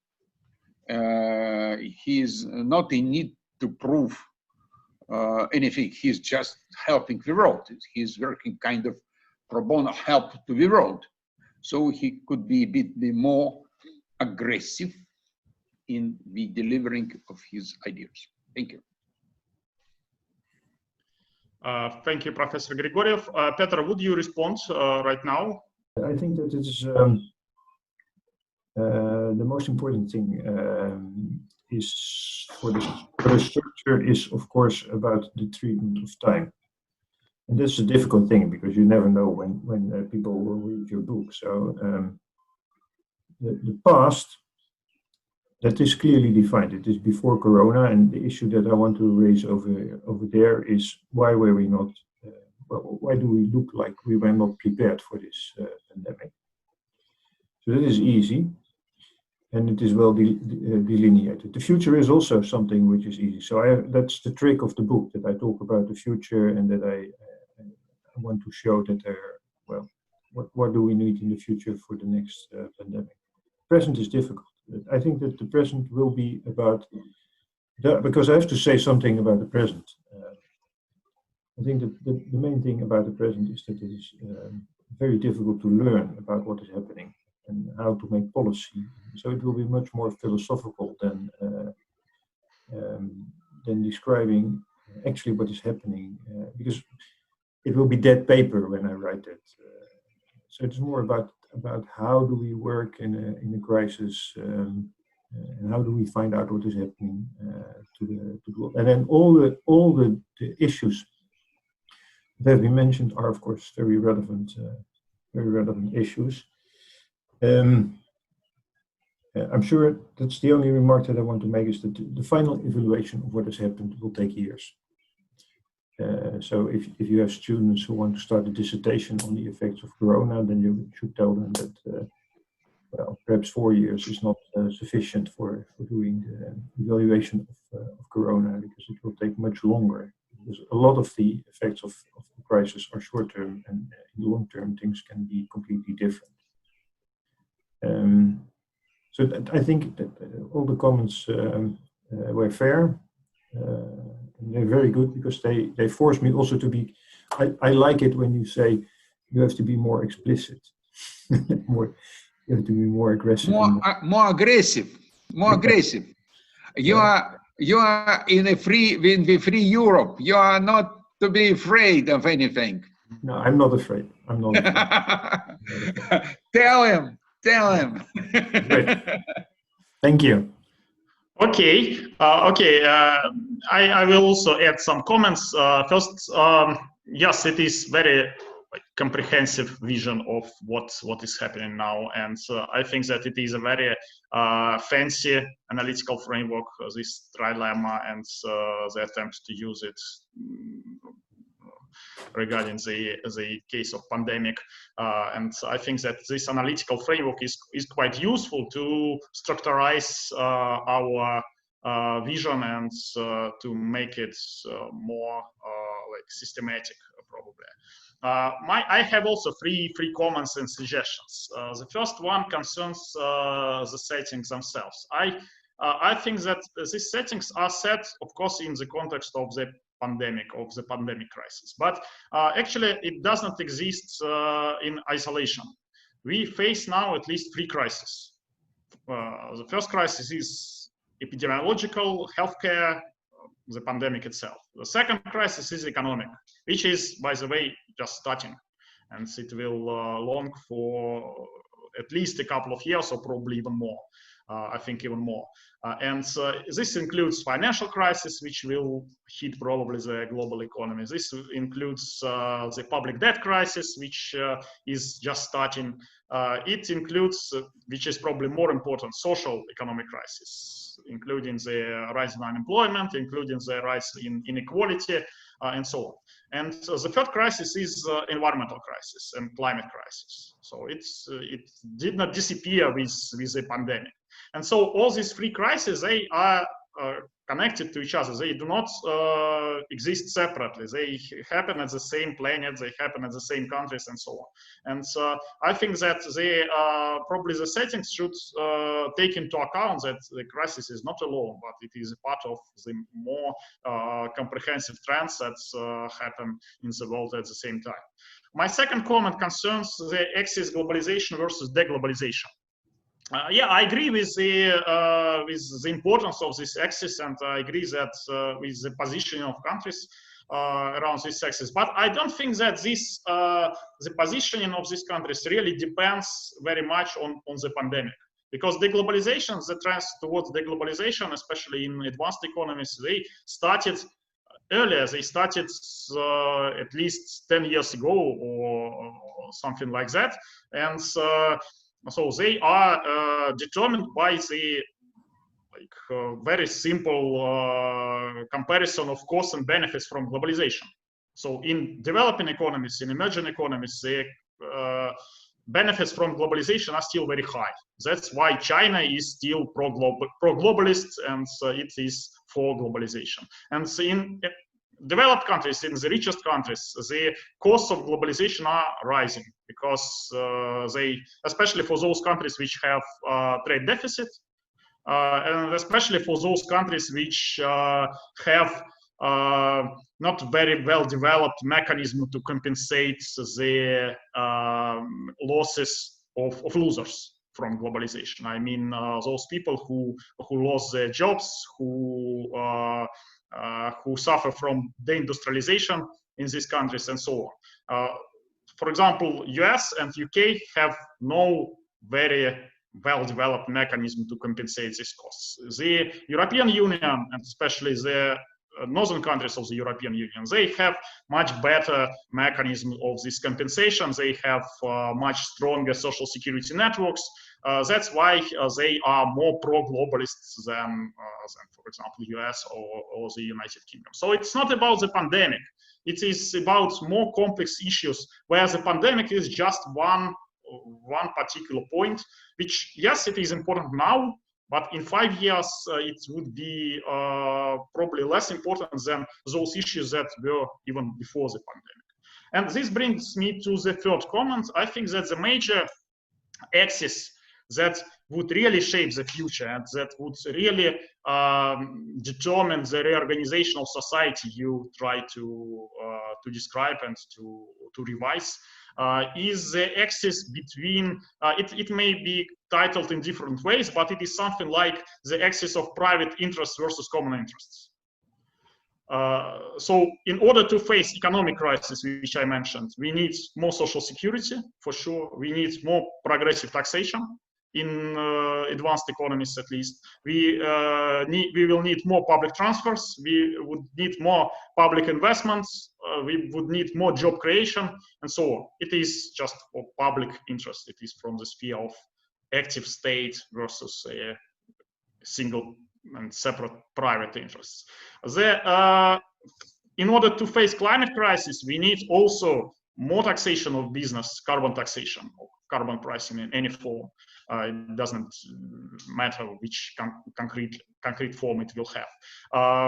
He is not in need to prove anything. He's just helping the world. He's working kind of pro bono help to the world. So he could be a bit more aggressive in the delivering of his ideas. Thank you. Thank you, Professor Grigoryev. Peter, would you respond right now? I think that it is the most important thing is for the structure is, of course, about the treatment of time. And that's a difficult thing because you never know when people will read your book. So the past, that is clearly defined. It is before Corona, and the issue that I want to raise over there is why were we not, why do we look like we were not prepared for this pandemic? So that is easy, and it is well delineated. The future is also something which is easy. So that's the trick of the book, that I talk about the future and that I want to show that what do we need in the future for the next pandemic. Present is difficult. I think that the present will be about, because I have to say something about the present. I think that the main thing about the present is that it is very difficult to learn about what is happening and how to make policy. So it will be much more philosophical than describing actually what is happening, because it will be dead paper when I write it. So it's more about how do we work in a crisis, and how do we find out what is happening to the world. And then all the issues that have been mentioned are, of course, very relevant issues. I'm sure that's the only remark that I want to make, is that the final evaluation of what has happened will take years. So if you have students who want to start a dissertation on the effects of Corona, then you should tell them that, well, perhaps 4 years is not sufficient for doing the evaluation of Corona, because it will take much longer. Because a lot of the effects of the crisis are short-term, and in the long-term things can be completely different. So I think that all the comments were fair. And they're very good because they force me also to be, I like it when you say you have to be more explicit. You have to be more aggressive. More aggressive. You are in the free Europe. You are not to be afraid of anything. No, I'm not afraid. I'm not afraid. Tell him. Tell him. Great. Thank you. Okay, I will also add some comments. First, yes, it is very comprehensive vision of what is happening now, and I think that it is a very fancy analytical framework, this trilemma, and the attempt to use it regarding the case of pandemic. And I think that this analytical framework is quite useful to structurize our vision and to make it more like systematic, probably. I have also three comments and suggestions. The first one concerns the settings themselves. I think that these settings are set, of course, in the context of the pandemic crisis, but actually it does not exist in isolation. We face now at least three crises. The first crisis is epidemiological, healthcare, the pandemic itself. The second crisis is economic, which is, by the way, just starting, and it will long for at least a couple of years, or probably even more. I think even more. And this includes financial crisis, which will hit probably the global economy. This includes the public debt crisis, which is just starting. It includes, which is probably more important, social economic crisis, including the rise in unemployment, including the rise in inequality, and so on. And the third crisis is environmental crisis and climate crisis. So it did not disappear with the pandemic. And so all these three crises, they are connected to each other. They do not exist separately. They happen at the same planet, they happen at the same countries, and so on. And I think that probably the settings should take into account that the crisis is not alone, but it is a part of the more comprehensive trends that happen in the world at the same time. My second comment concerns the axis globalization versus deglobalization. Yeah, I agree with the importance of this axis, and I agree that with the positioning of countries around this axis. But I don't think that this the positioning of these countries really depends very much on the pandemic, because deglobalization, the trends towards deglobalization, especially in advanced economies, they started earlier. They started at least 10 years ago or something like that, and so they are determined by the very simple comparison of costs and benefits from globalization. So in developing economies, in emerging economies, the benefits from globalization are still very high. That's why China is still pro-globalist, and it is for globalization. And so in developed countries, in the richest countries, the costs of globalization are rising because they, especially for those countries which have trade deficit, and especially for those countries which have not very well developed mechanism to compensate the losses of losers from globalization. I mean, those people who lost their jobs, who suffer from deindustrialization in these countries, and so on. For example, US and UK have no very well-developed mechanism to compensate these costs. The European Union, and especially the northern countries of the European Union, they have much better mechanism of this compensation. They have much stronger social security networks. That's why they are more pro-globalists than, for example, US or the United Kingdom. So it's not about the pandemic. It is about more complex issues, where the pandemic is just one particular point, which, yes, it is important now, but in 5 years, it would be probably less important than those issues that were even before the pandemic. And this brings me to the third comment. I think that the major axis that would really shape the future and that would really determine the reorganization of society you try to describe and to revise is the axis between, it may be titled in different ways, but it is something like the axis of private interests versus common interests. So in order to face economic crisis, which I mentioned, we need more social security, for sure. We need more progressive taxation in advanced economies, at least. We will need more public transfers. We would need more public investments. We would need more job creation, and so on. It is just for public interest. It is from the sphere of active state versus a single and separate private interests. In order to face climate crisis, we need also more taxation of business, carbon taxation, or carbon pricing in any form. It doesn't matter which concrete form it will have.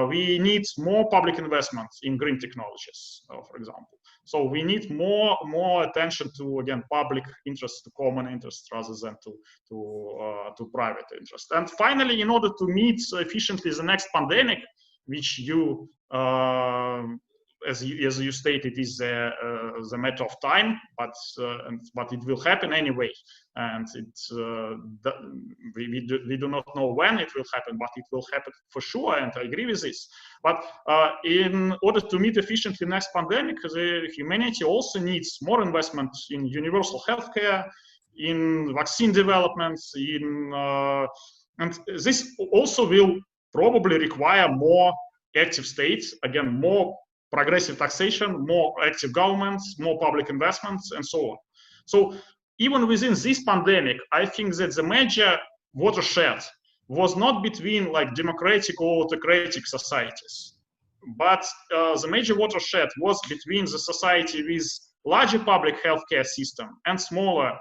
We need more public investment in green technologies, for example. So we need more attention to, again, public interests, to common interests, rather than to private interests. And finally, in order to meet efficiently the next pandemic, which you as you stated, is the matter of time, but it will happen anyway, and we do not know when it will happen, but it will happen for sure, and I agree with this. But in order to meet efficiently next pandemic, the humanity also needs more investment in universal healthcare, in vaccine developments, and this also will probably require more active states, again, more progressive taxation, more active governments, more public investments, and so on. So even within this pandemic, I think that the major watershed was not between like democratic or autocratic societies, but the major watershed was between the society with larger public healthcare system and smaller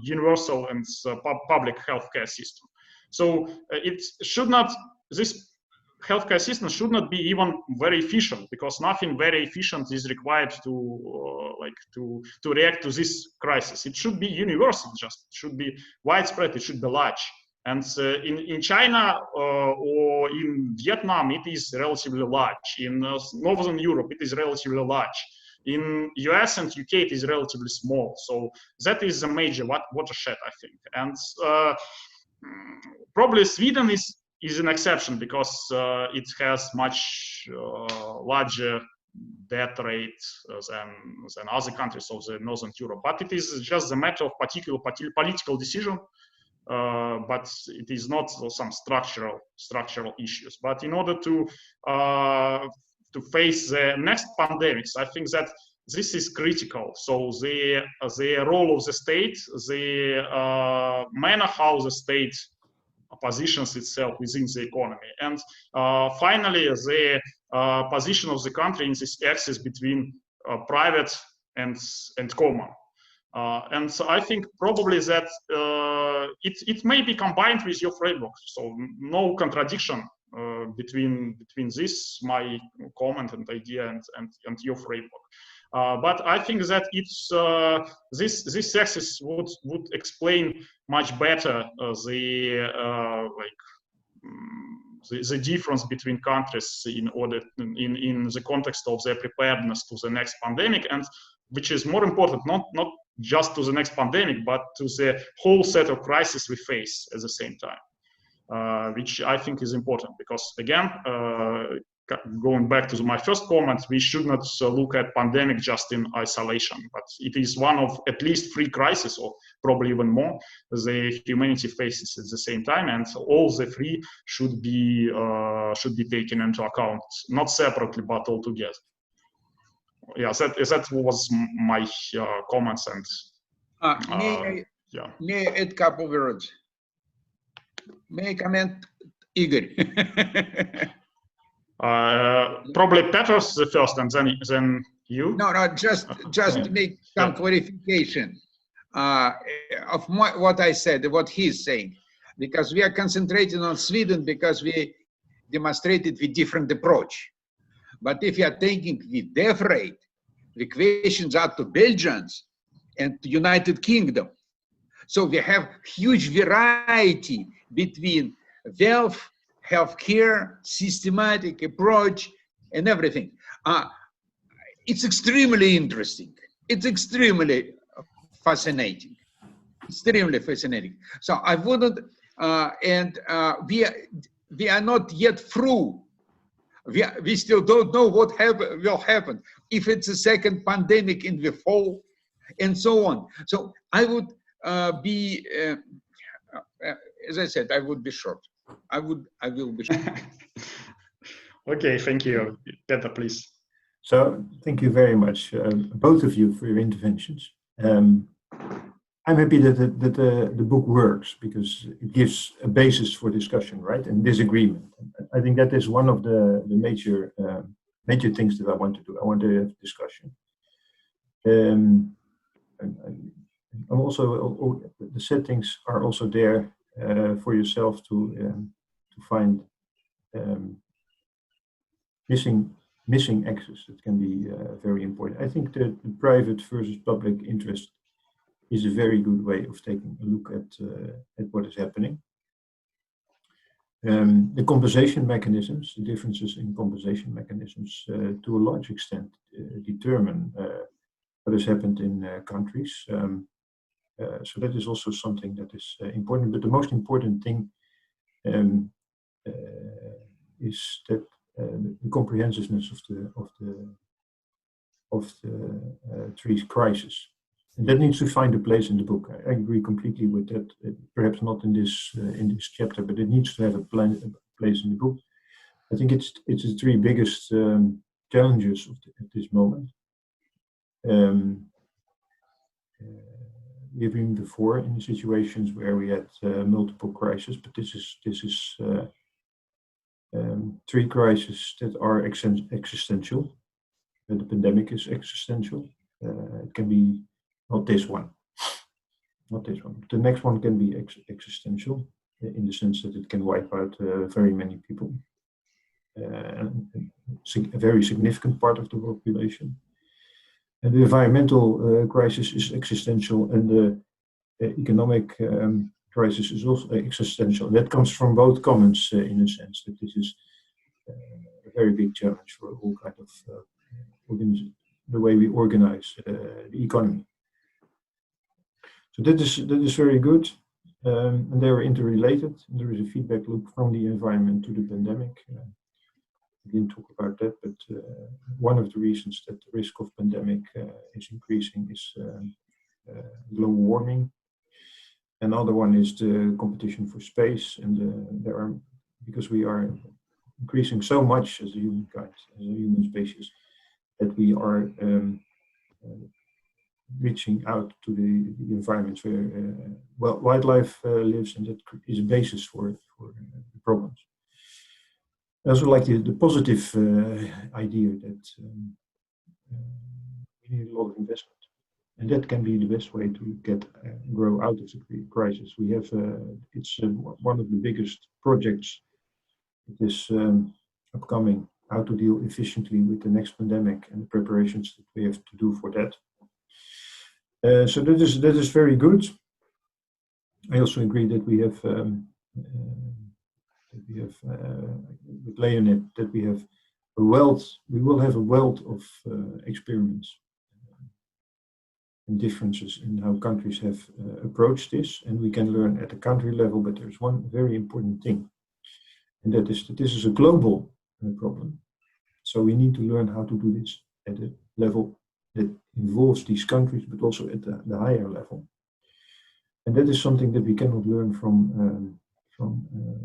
universal and public healthcare system. So it should not, this healthcare system should not be even very efficient, because nothing very efficient is required to react to this crisis. It should be universal, just should be widespread, it should be large. And in China or in Vietnam, it is relatively large. In Northern Europe, it is relatively large. In US and UK, it is relatively small. So that is a major watershed, I think. And probably Sweden is an exception, because it has much larger death rate than other countries of the Northern Europe. But it is just a matter of particular political decision, but it is not some structural issues. But in order to face the next pandemics, I think that this is critical. So the role of the state, the manner how the state positions itself within the economy, and finally the position of the country in this axis between private and common. And so I think probably that it may be combined with your framework. So no contradiction between this, my comment and idea, and your framework. But I think that it's this axis would explain much better the difference between countries in the context of their preparedness to the next pandemic, and which is more important, not just to the next pandemic, but to the whole set of crises we face at the same time, which I think is important, because again, going back to my first comment, we should not look at pandemic just in isolation, but it is one of at least 3 crises, or probably even more, the humanity faces at the same time, and all the 3 should be taken into account, not separately but all together. Yeah, that was my comments. And may I add a couple of words? May I comment, Igor? Probably Petr's the first, and then you. No, just to make some clarification of what I said, what he's saying, because we are concentrating on Sweden because we demonstrated with different approach. But if you are taking with death rate, the questions are to Belgians and to United Kingdom. So we have huge variety between wealth, healthcare, systematic approach, and everything. It's extremely interesting. It's extremely fascinating. Extremely fascinating. So I wouldn't, we are not yet through We still don't know what will happen, if it's a second pandemic in the fall, and so on. So I would be, as I said, I would be short. I will be short. Okay, thank you. Peter, please. So thank you very much, both of you, for your interventions. I'm happy that the book works, because it gives a basis for discussion, right, and disagreement. I think that is one of the major things that I want to do. I want to have discussion. I'm also, the settings are also there for yourself to find missing access. That can be very important. I think that the private versus public interest is a very good way of taking a look at what is happening. The compensation mechanisms, the differences in compensation mechanisms, to a large extent determine what has happened in countries. So that is also something that is important. But the most important thing is that the comprehensiveness of the three crises. And that needs to find a place in the book. I agree completely with that. Perhaps not in this chapter, but it needs to have a place in the book. I think it's the three biggest challenges at this moment. We've been before in situations where we had multiple crises, but this is three crises that are existential. The pandemic is existential. It can be not this one. The next one can be existential in the sense that it can wipe out very many people, and a very significant part of the population. And the environmental crisis is existential, and the economic crisis is also existential. That comes from both comments in a sense that this is a very big challenge for all kind of the way we organize the economy. So that is very good, and they are interrelated. There is a feedback loop from the environment to the pandemic. We didn't talk about that, but one of the reasons that the risk of pandemic is increasing is global warming. Another one is the competition for space, and because we are increasing so much as a humankind, as a human species, that we are reaching out to the environments where wildlife lives, and that is a basis for the problems. I also like the positive idea that we need a lot of investment, and that can be the best way to grow out of the crisis. We have it's one of the biggest projects that is upcoming, how to deal efficiently with the next pandemic and the preparations that we have to do for that. So that is very good. I also agree that we have with Leonid, that we have a wealth. We will have a wealth of experiments and differences in how countries have approached this, and we can learn at the country level. But there's one very important thing, and that is that this is a global problem. So we need to learn how to do this at a level that involves these countries, but also at the higher level. And that is something that we cannot learn from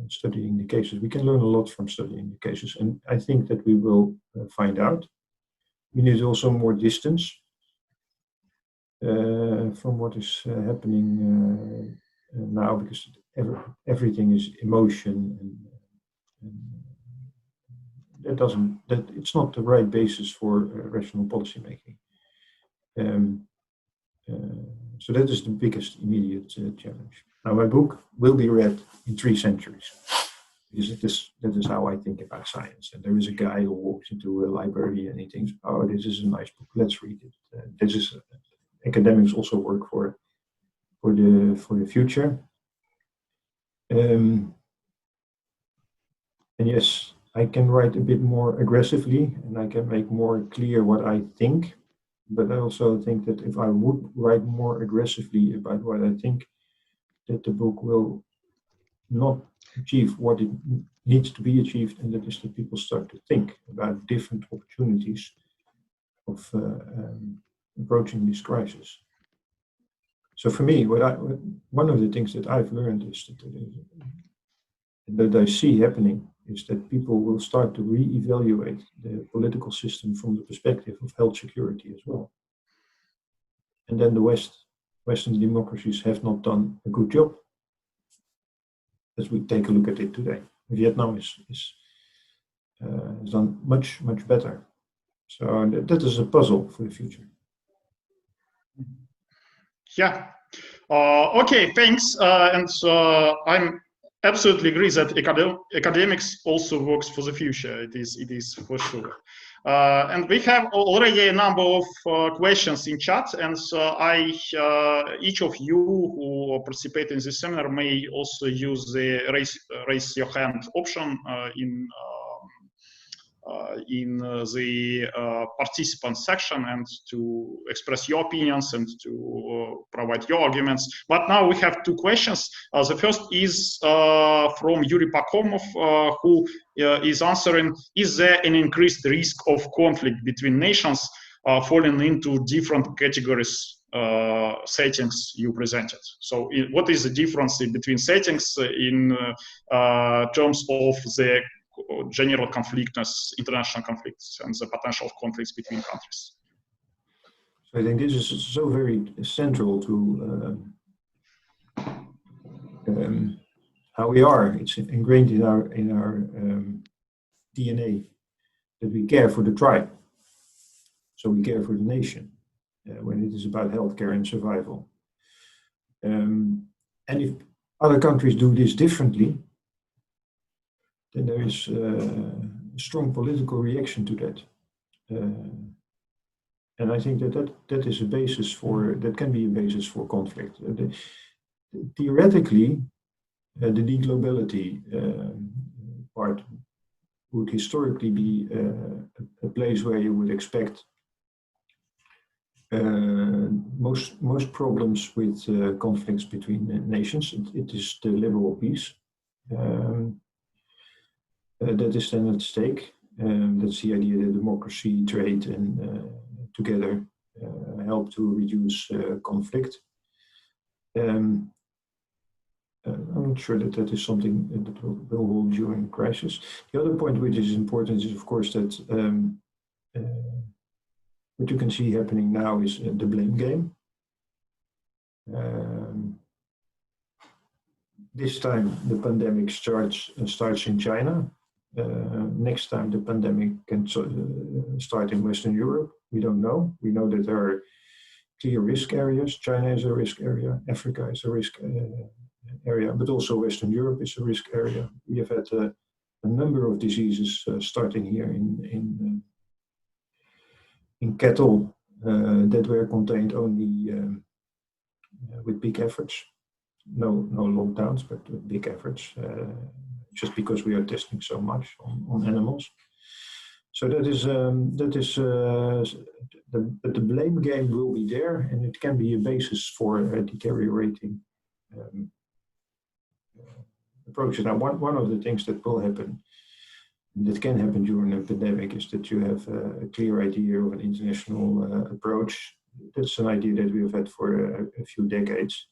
studying the cases. We can learn a lot from studying the cases, and I think that we will find out. We need also more distance from what is happening now, because everything is emotion, and it's not the right basis for rational policy making. So that is the biggest immediate challenge. Now, my book will be read in 3 centuries, because that is how I think about science. And there is a guy who walks into a library and he thinks, "Oh, this is a nice book. Let's read it." This is academics also work for the future. And yes, I can write a bit more aggressively, and I can make more clear what I think. But I also think that if I would write more aggressively about what I think, that the book will not achieve what it needs to be achieved, and that is that people start to think about different opportunities of approaching this crisis. So for me, one of the things that I've learned is that I see happening is that people will start to reevaluate the political system from the perspective of health security as well. And then the Western democracies have not done a good job. As we take a look at it today, Vietnam has done much better. So that is a puzzle for the future. Yeah. Okay. Thanks. And I'm absolutely agree that academics also works for the future. It is for sure. And we have already a number of questions in chat, and each of you who participate in this seminar may also use the raise your hand option in the participant section, and to express your opinions and to provide your arguments. But now we have two questions. The first is from Yuri Pakomov, who is answering, is there an increased risk of conflict between nations falling into different categories settings you presented? So what is the difference between settings in terms of the general conflicts, international conflicts, and the potential conflicts between countries? So I think this is so very central to how we are. It's ingrained in our DNA that we care for the tribe. So we care for the nation when it is about healthcare and survival. And if other countries do this differently, then there is a strong political reaction to that. And I think that is a basis for, that can be a basis for conflict. Theoretically, the de-globality part would historically be a place where you would expect most problems with conflicts between nations. It is the liberal peace. That is then at stake. That's the idea that democracy, trade, and together help to reduce conflict. I'm not sure that is something that will hold during crisis. The other point which is important is, of course, that what you can see happening now is the blame game. This time the pandemic starts in China. Next time the pandemic can start in Western Europe. We don't know. We know that there are clear risk areas. China is a risk area. Africa is a risk area, but also Western Europe is a risk area. We have had a number of diseases starting here in cattle that were contained only with big efforts. No lockdowns, but with big efforts. Just because we are testing so much on animals. So that is the blame game will be there, and it can be a basis for a deteriorating approach. Now, one of the things that will happen, that can happen during a pandemic, is that you have a clear idea of an international approach. That's an idea that we have had for a few decades,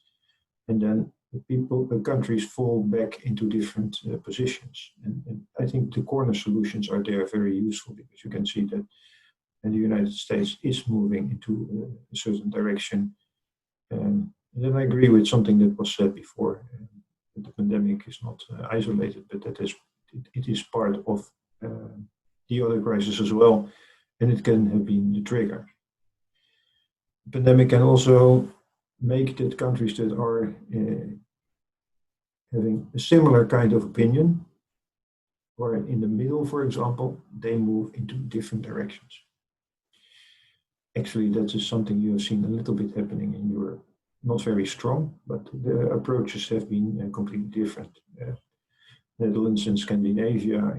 and then the countries fall back into different positions. And I think the corner solutions are there very useful, because you can see that the United States is moving into a certain direction. And then I agree with something that was said before, that the pandemic is not isolated, but that it is part of the other crisis as well, and it can have been the trigger. The pandemic can also make that countries that are having a similar kind of opinion, or in the middle, for example, they move into different directions. Actually, that is something you have seen a little bit happening in Europe. Not very strong, but the approaches have been completely different. Netherlands and Scandinavia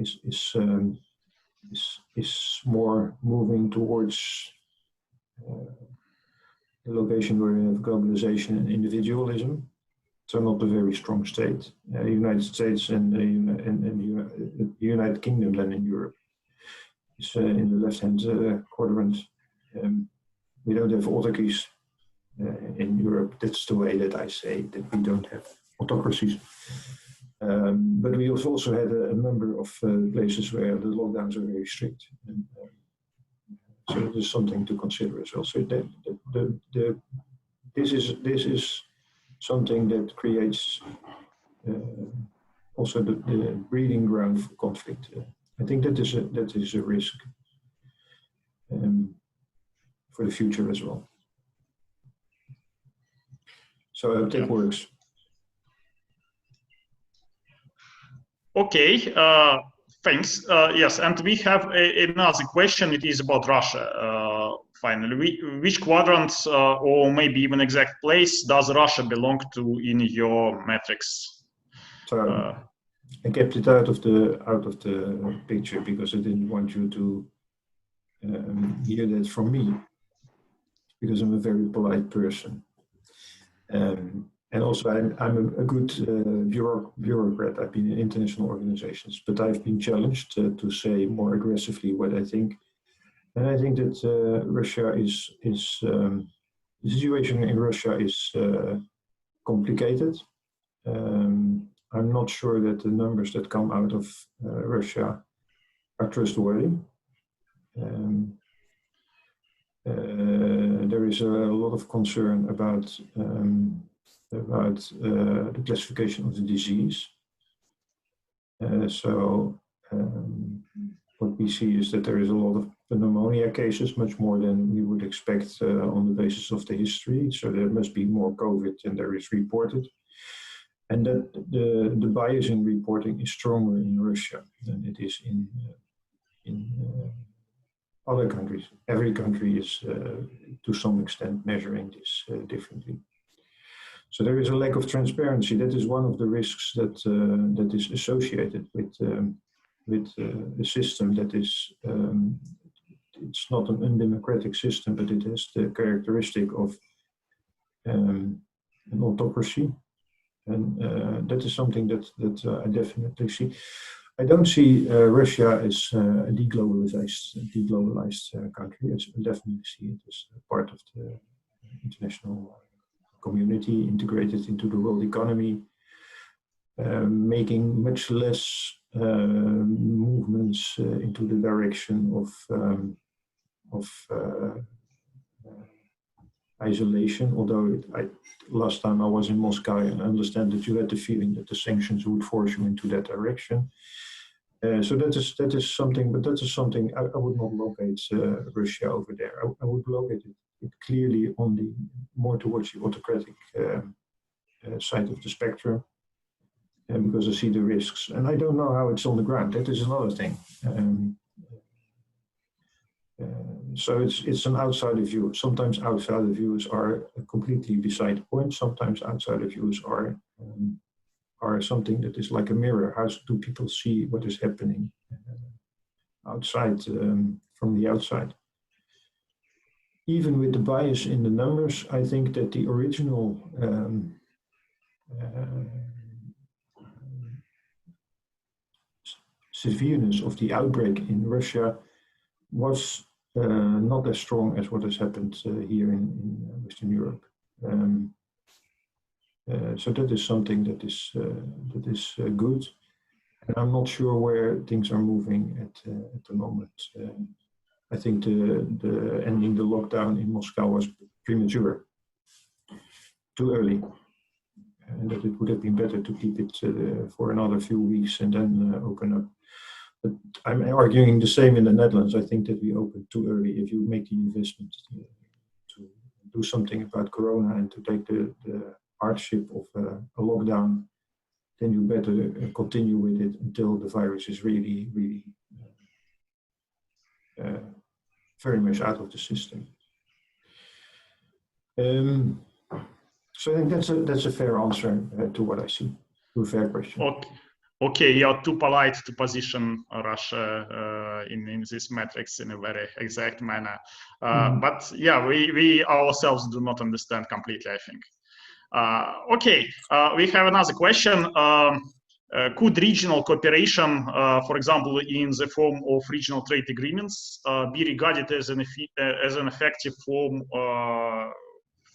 is more moving towards the location where you have globalization and individualism. So not a very strong state. The United States and the United Kingdom, then in Europe, is in the left-hand quadrant. We don't have autarkies in Europe. That's the way that I say that we don't have autocracies. But we have also had a number of places where the lockdowns are very strict. And, so it is something to consider as well. So this is something that creates also the breeding ground for conflict. I think that is a risk for the future as well. So I hope that works. Okay, thanks. Yes, and we have another question. It is about Russia. Finally, which quadrants or maybe even exact place does Russia belong to in your matrix? So I kept it out of the picture because I didn't want you to hear that from me, because I'm a very polite person. And also, I'm a good bureaucrat. I've been in international organizations, but I've been challenged to say more aggressively what I think. And I think that Russia is the situation in Russia is complicated. I'm not sure that the numbers that come out of Russia are trustworthy. There is a lot of concern about the classification of the disease. What we see is that there is a lot of pneumonia cases, much more than we would expect on the basis of the history. So there must be more COVID than there is reported. And that the bias in reporting is stronger in Russia than it is in other countries. Every country is, to some extent, measuring this differently. So there is a lack of transparency. That is one of the risks that is associated with a system that is. It's not an undemocratic system, but it has the characteristic of an autocracy, and that is something that I definitely see. I don't see Russia as a deglobalized country. I definitely see it as part of the international community, integrated into the world economy, making much less movements into the direction of isolation. Although last time I was in Moscow, and I understand that you had the feeling that the sanctions would force you into that direction. So that is something, but that is something I would not locate Russia over there. I would locate it clearly on the more towards the autocratic side of the spectrum, because I see the risks, and I don't know how it's on the ground. That is another thing. So it's an outsider view. Sometimes outsider views are completely beside the point. Sometimes outsider views are something that is like a mirror. How do people see what is happening outside, from the outside? Even with the bias in the numbers, I think that the original severeness of the outbreak in Russia was not as strong as what has happened here in Western Europe. So that is something that is good, and I'm not sure where things are moving at the moment. I think the ending the lockdown in Moscow was premature, too early, and that it would have been better to keep it for another few weeks and then open up. But I'm arguing the same in the Netherlands. I think that we opened too early. If you make the investment to do something about Corona and to take the hardship of a lockdown, then you better continue with it until the virus is really, really very much out of the system. So I think that's a fair answer to what I see, to a fair question. Okay, you're too polite to position Russia in this matrix in a very exact manner. But yeah, we ourselves do not understand completely, I think. Okay, we have another question. Could regional cooperation, for example, in the form of regional trade agreements, be regarded as an effective form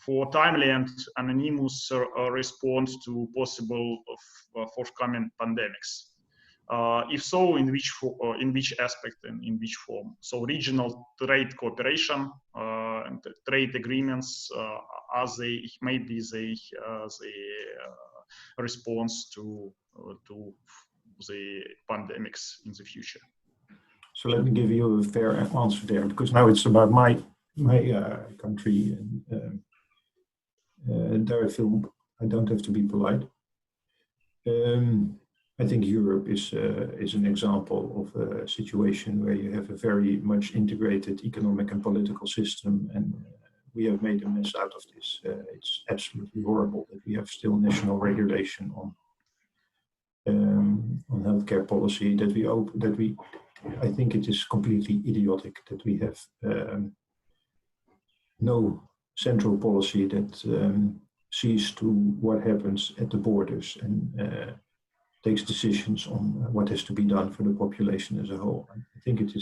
for timely and anonymous response to possible forthcoming pandemics? If so, in which aspect and in which form? So, regional trade cooperation and trade agreements, maybe the response to the pandemics in the future. So let me give you a fair answer there, because now it's about my country, and there I feel I don't have to be polite. I think Europe is an example of a situation where you have a very much integrated economic and political system, and we have made a mess out of this. It's absolutely horrible that we have still national regulation on healthcare policy. I think it is completely idiotic that we have no central policy that sees to what happens at the borders and takes decisions on what has to be done for the population as a whole. I think that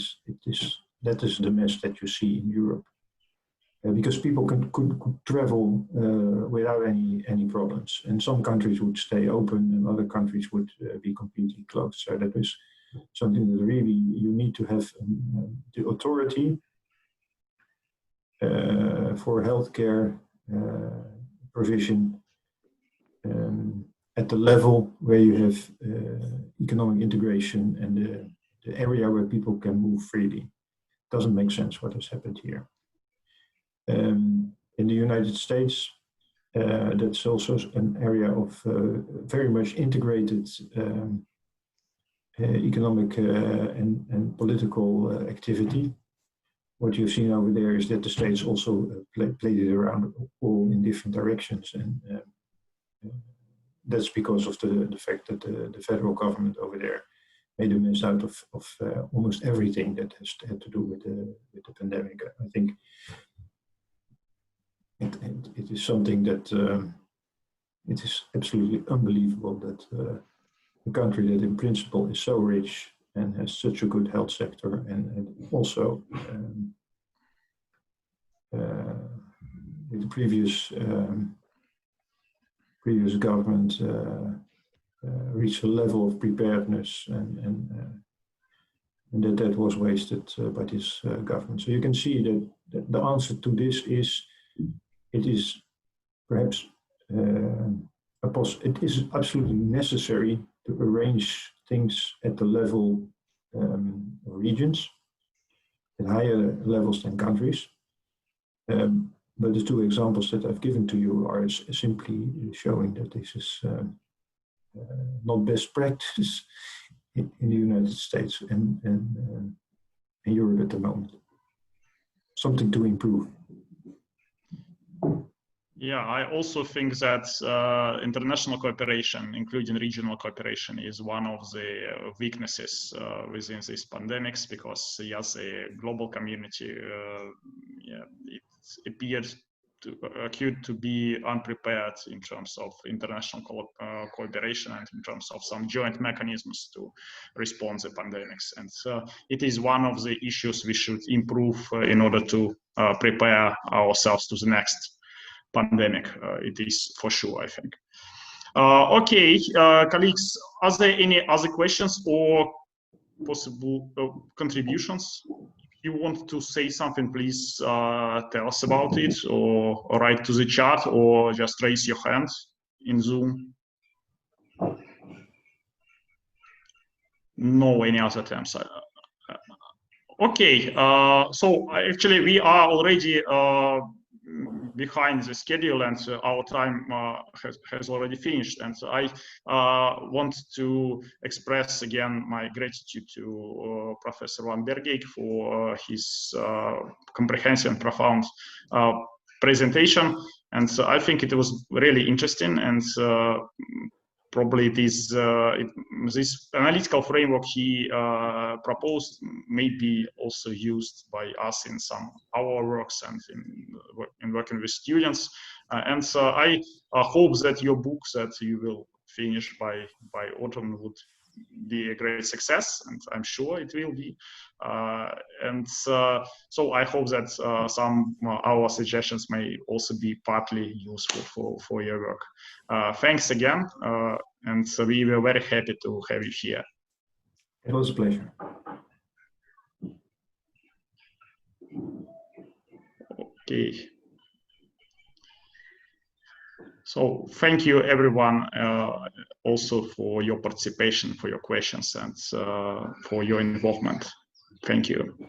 is the mess that you see in Europe, because people could travel without any problems, and some countries would stay open and other countries would be completely closed. So that is something that really you need to have the authority for healthcare provision at the level where you have economic integration and the area where people can move freely. Doesn't make sense what has happened here. In the United States, that's also an area of very much integrated economic and political activity. What you've seen over there is that the states also played it around all in different directions, and that's because of the fact that the federal government over there made a mess out of almost everything that had to do with the pandemic. I think it is something that it is absolutely unbelievable that a country that in principle is so rich and has such a good health sector, and also with the previous government reached a level of preparedness, and that was wasted by this government. So you can see that the answer to this is, it is perhaps it is absolutely necessary to arrange things at the level of regions, at higher levels than countries. But the two examples that I've given to you are simply showing that this is not best practice in the United States and in Europe at the moment. Something to improve. Yeah, I also think that international cooperation, including regional cooperation, is one of the weaknesses within these pandemics, because yes, the global community, it appears to be unprepared in terms of international cooperation and in terms of some joint mechanisms to respond to pandemics. And it is one of the issues we should improve in order to prepare ourselves to the next pandemic. It is for sure, I think. Okay, colleagues, are there any other questions or possible contributions? If you want to say something, please tell us about it, or write to the chat, or just raise your hand in Zoom. No any other attempts. Okay, so actually we are already behind the schedule, and our time has already finished, and so I want to express again my gratitude to Professor van Bergeijk for his comprehensive and profound presentation, and so I think it was really interesting, and probably it is this analytical framework he proposed may be also used by us in some our works and in working with students. And so I hope that your book that you will finish by autumn would be a great success, and I'm sure it will be. So I hope that some our suggestions may also be partly useful for your work. Thanks again, and so we were very happy to have you here. It was a pleasure. Okay. So thank you, everyone, also for your participation, for your questions, and for your involvement. Thank you.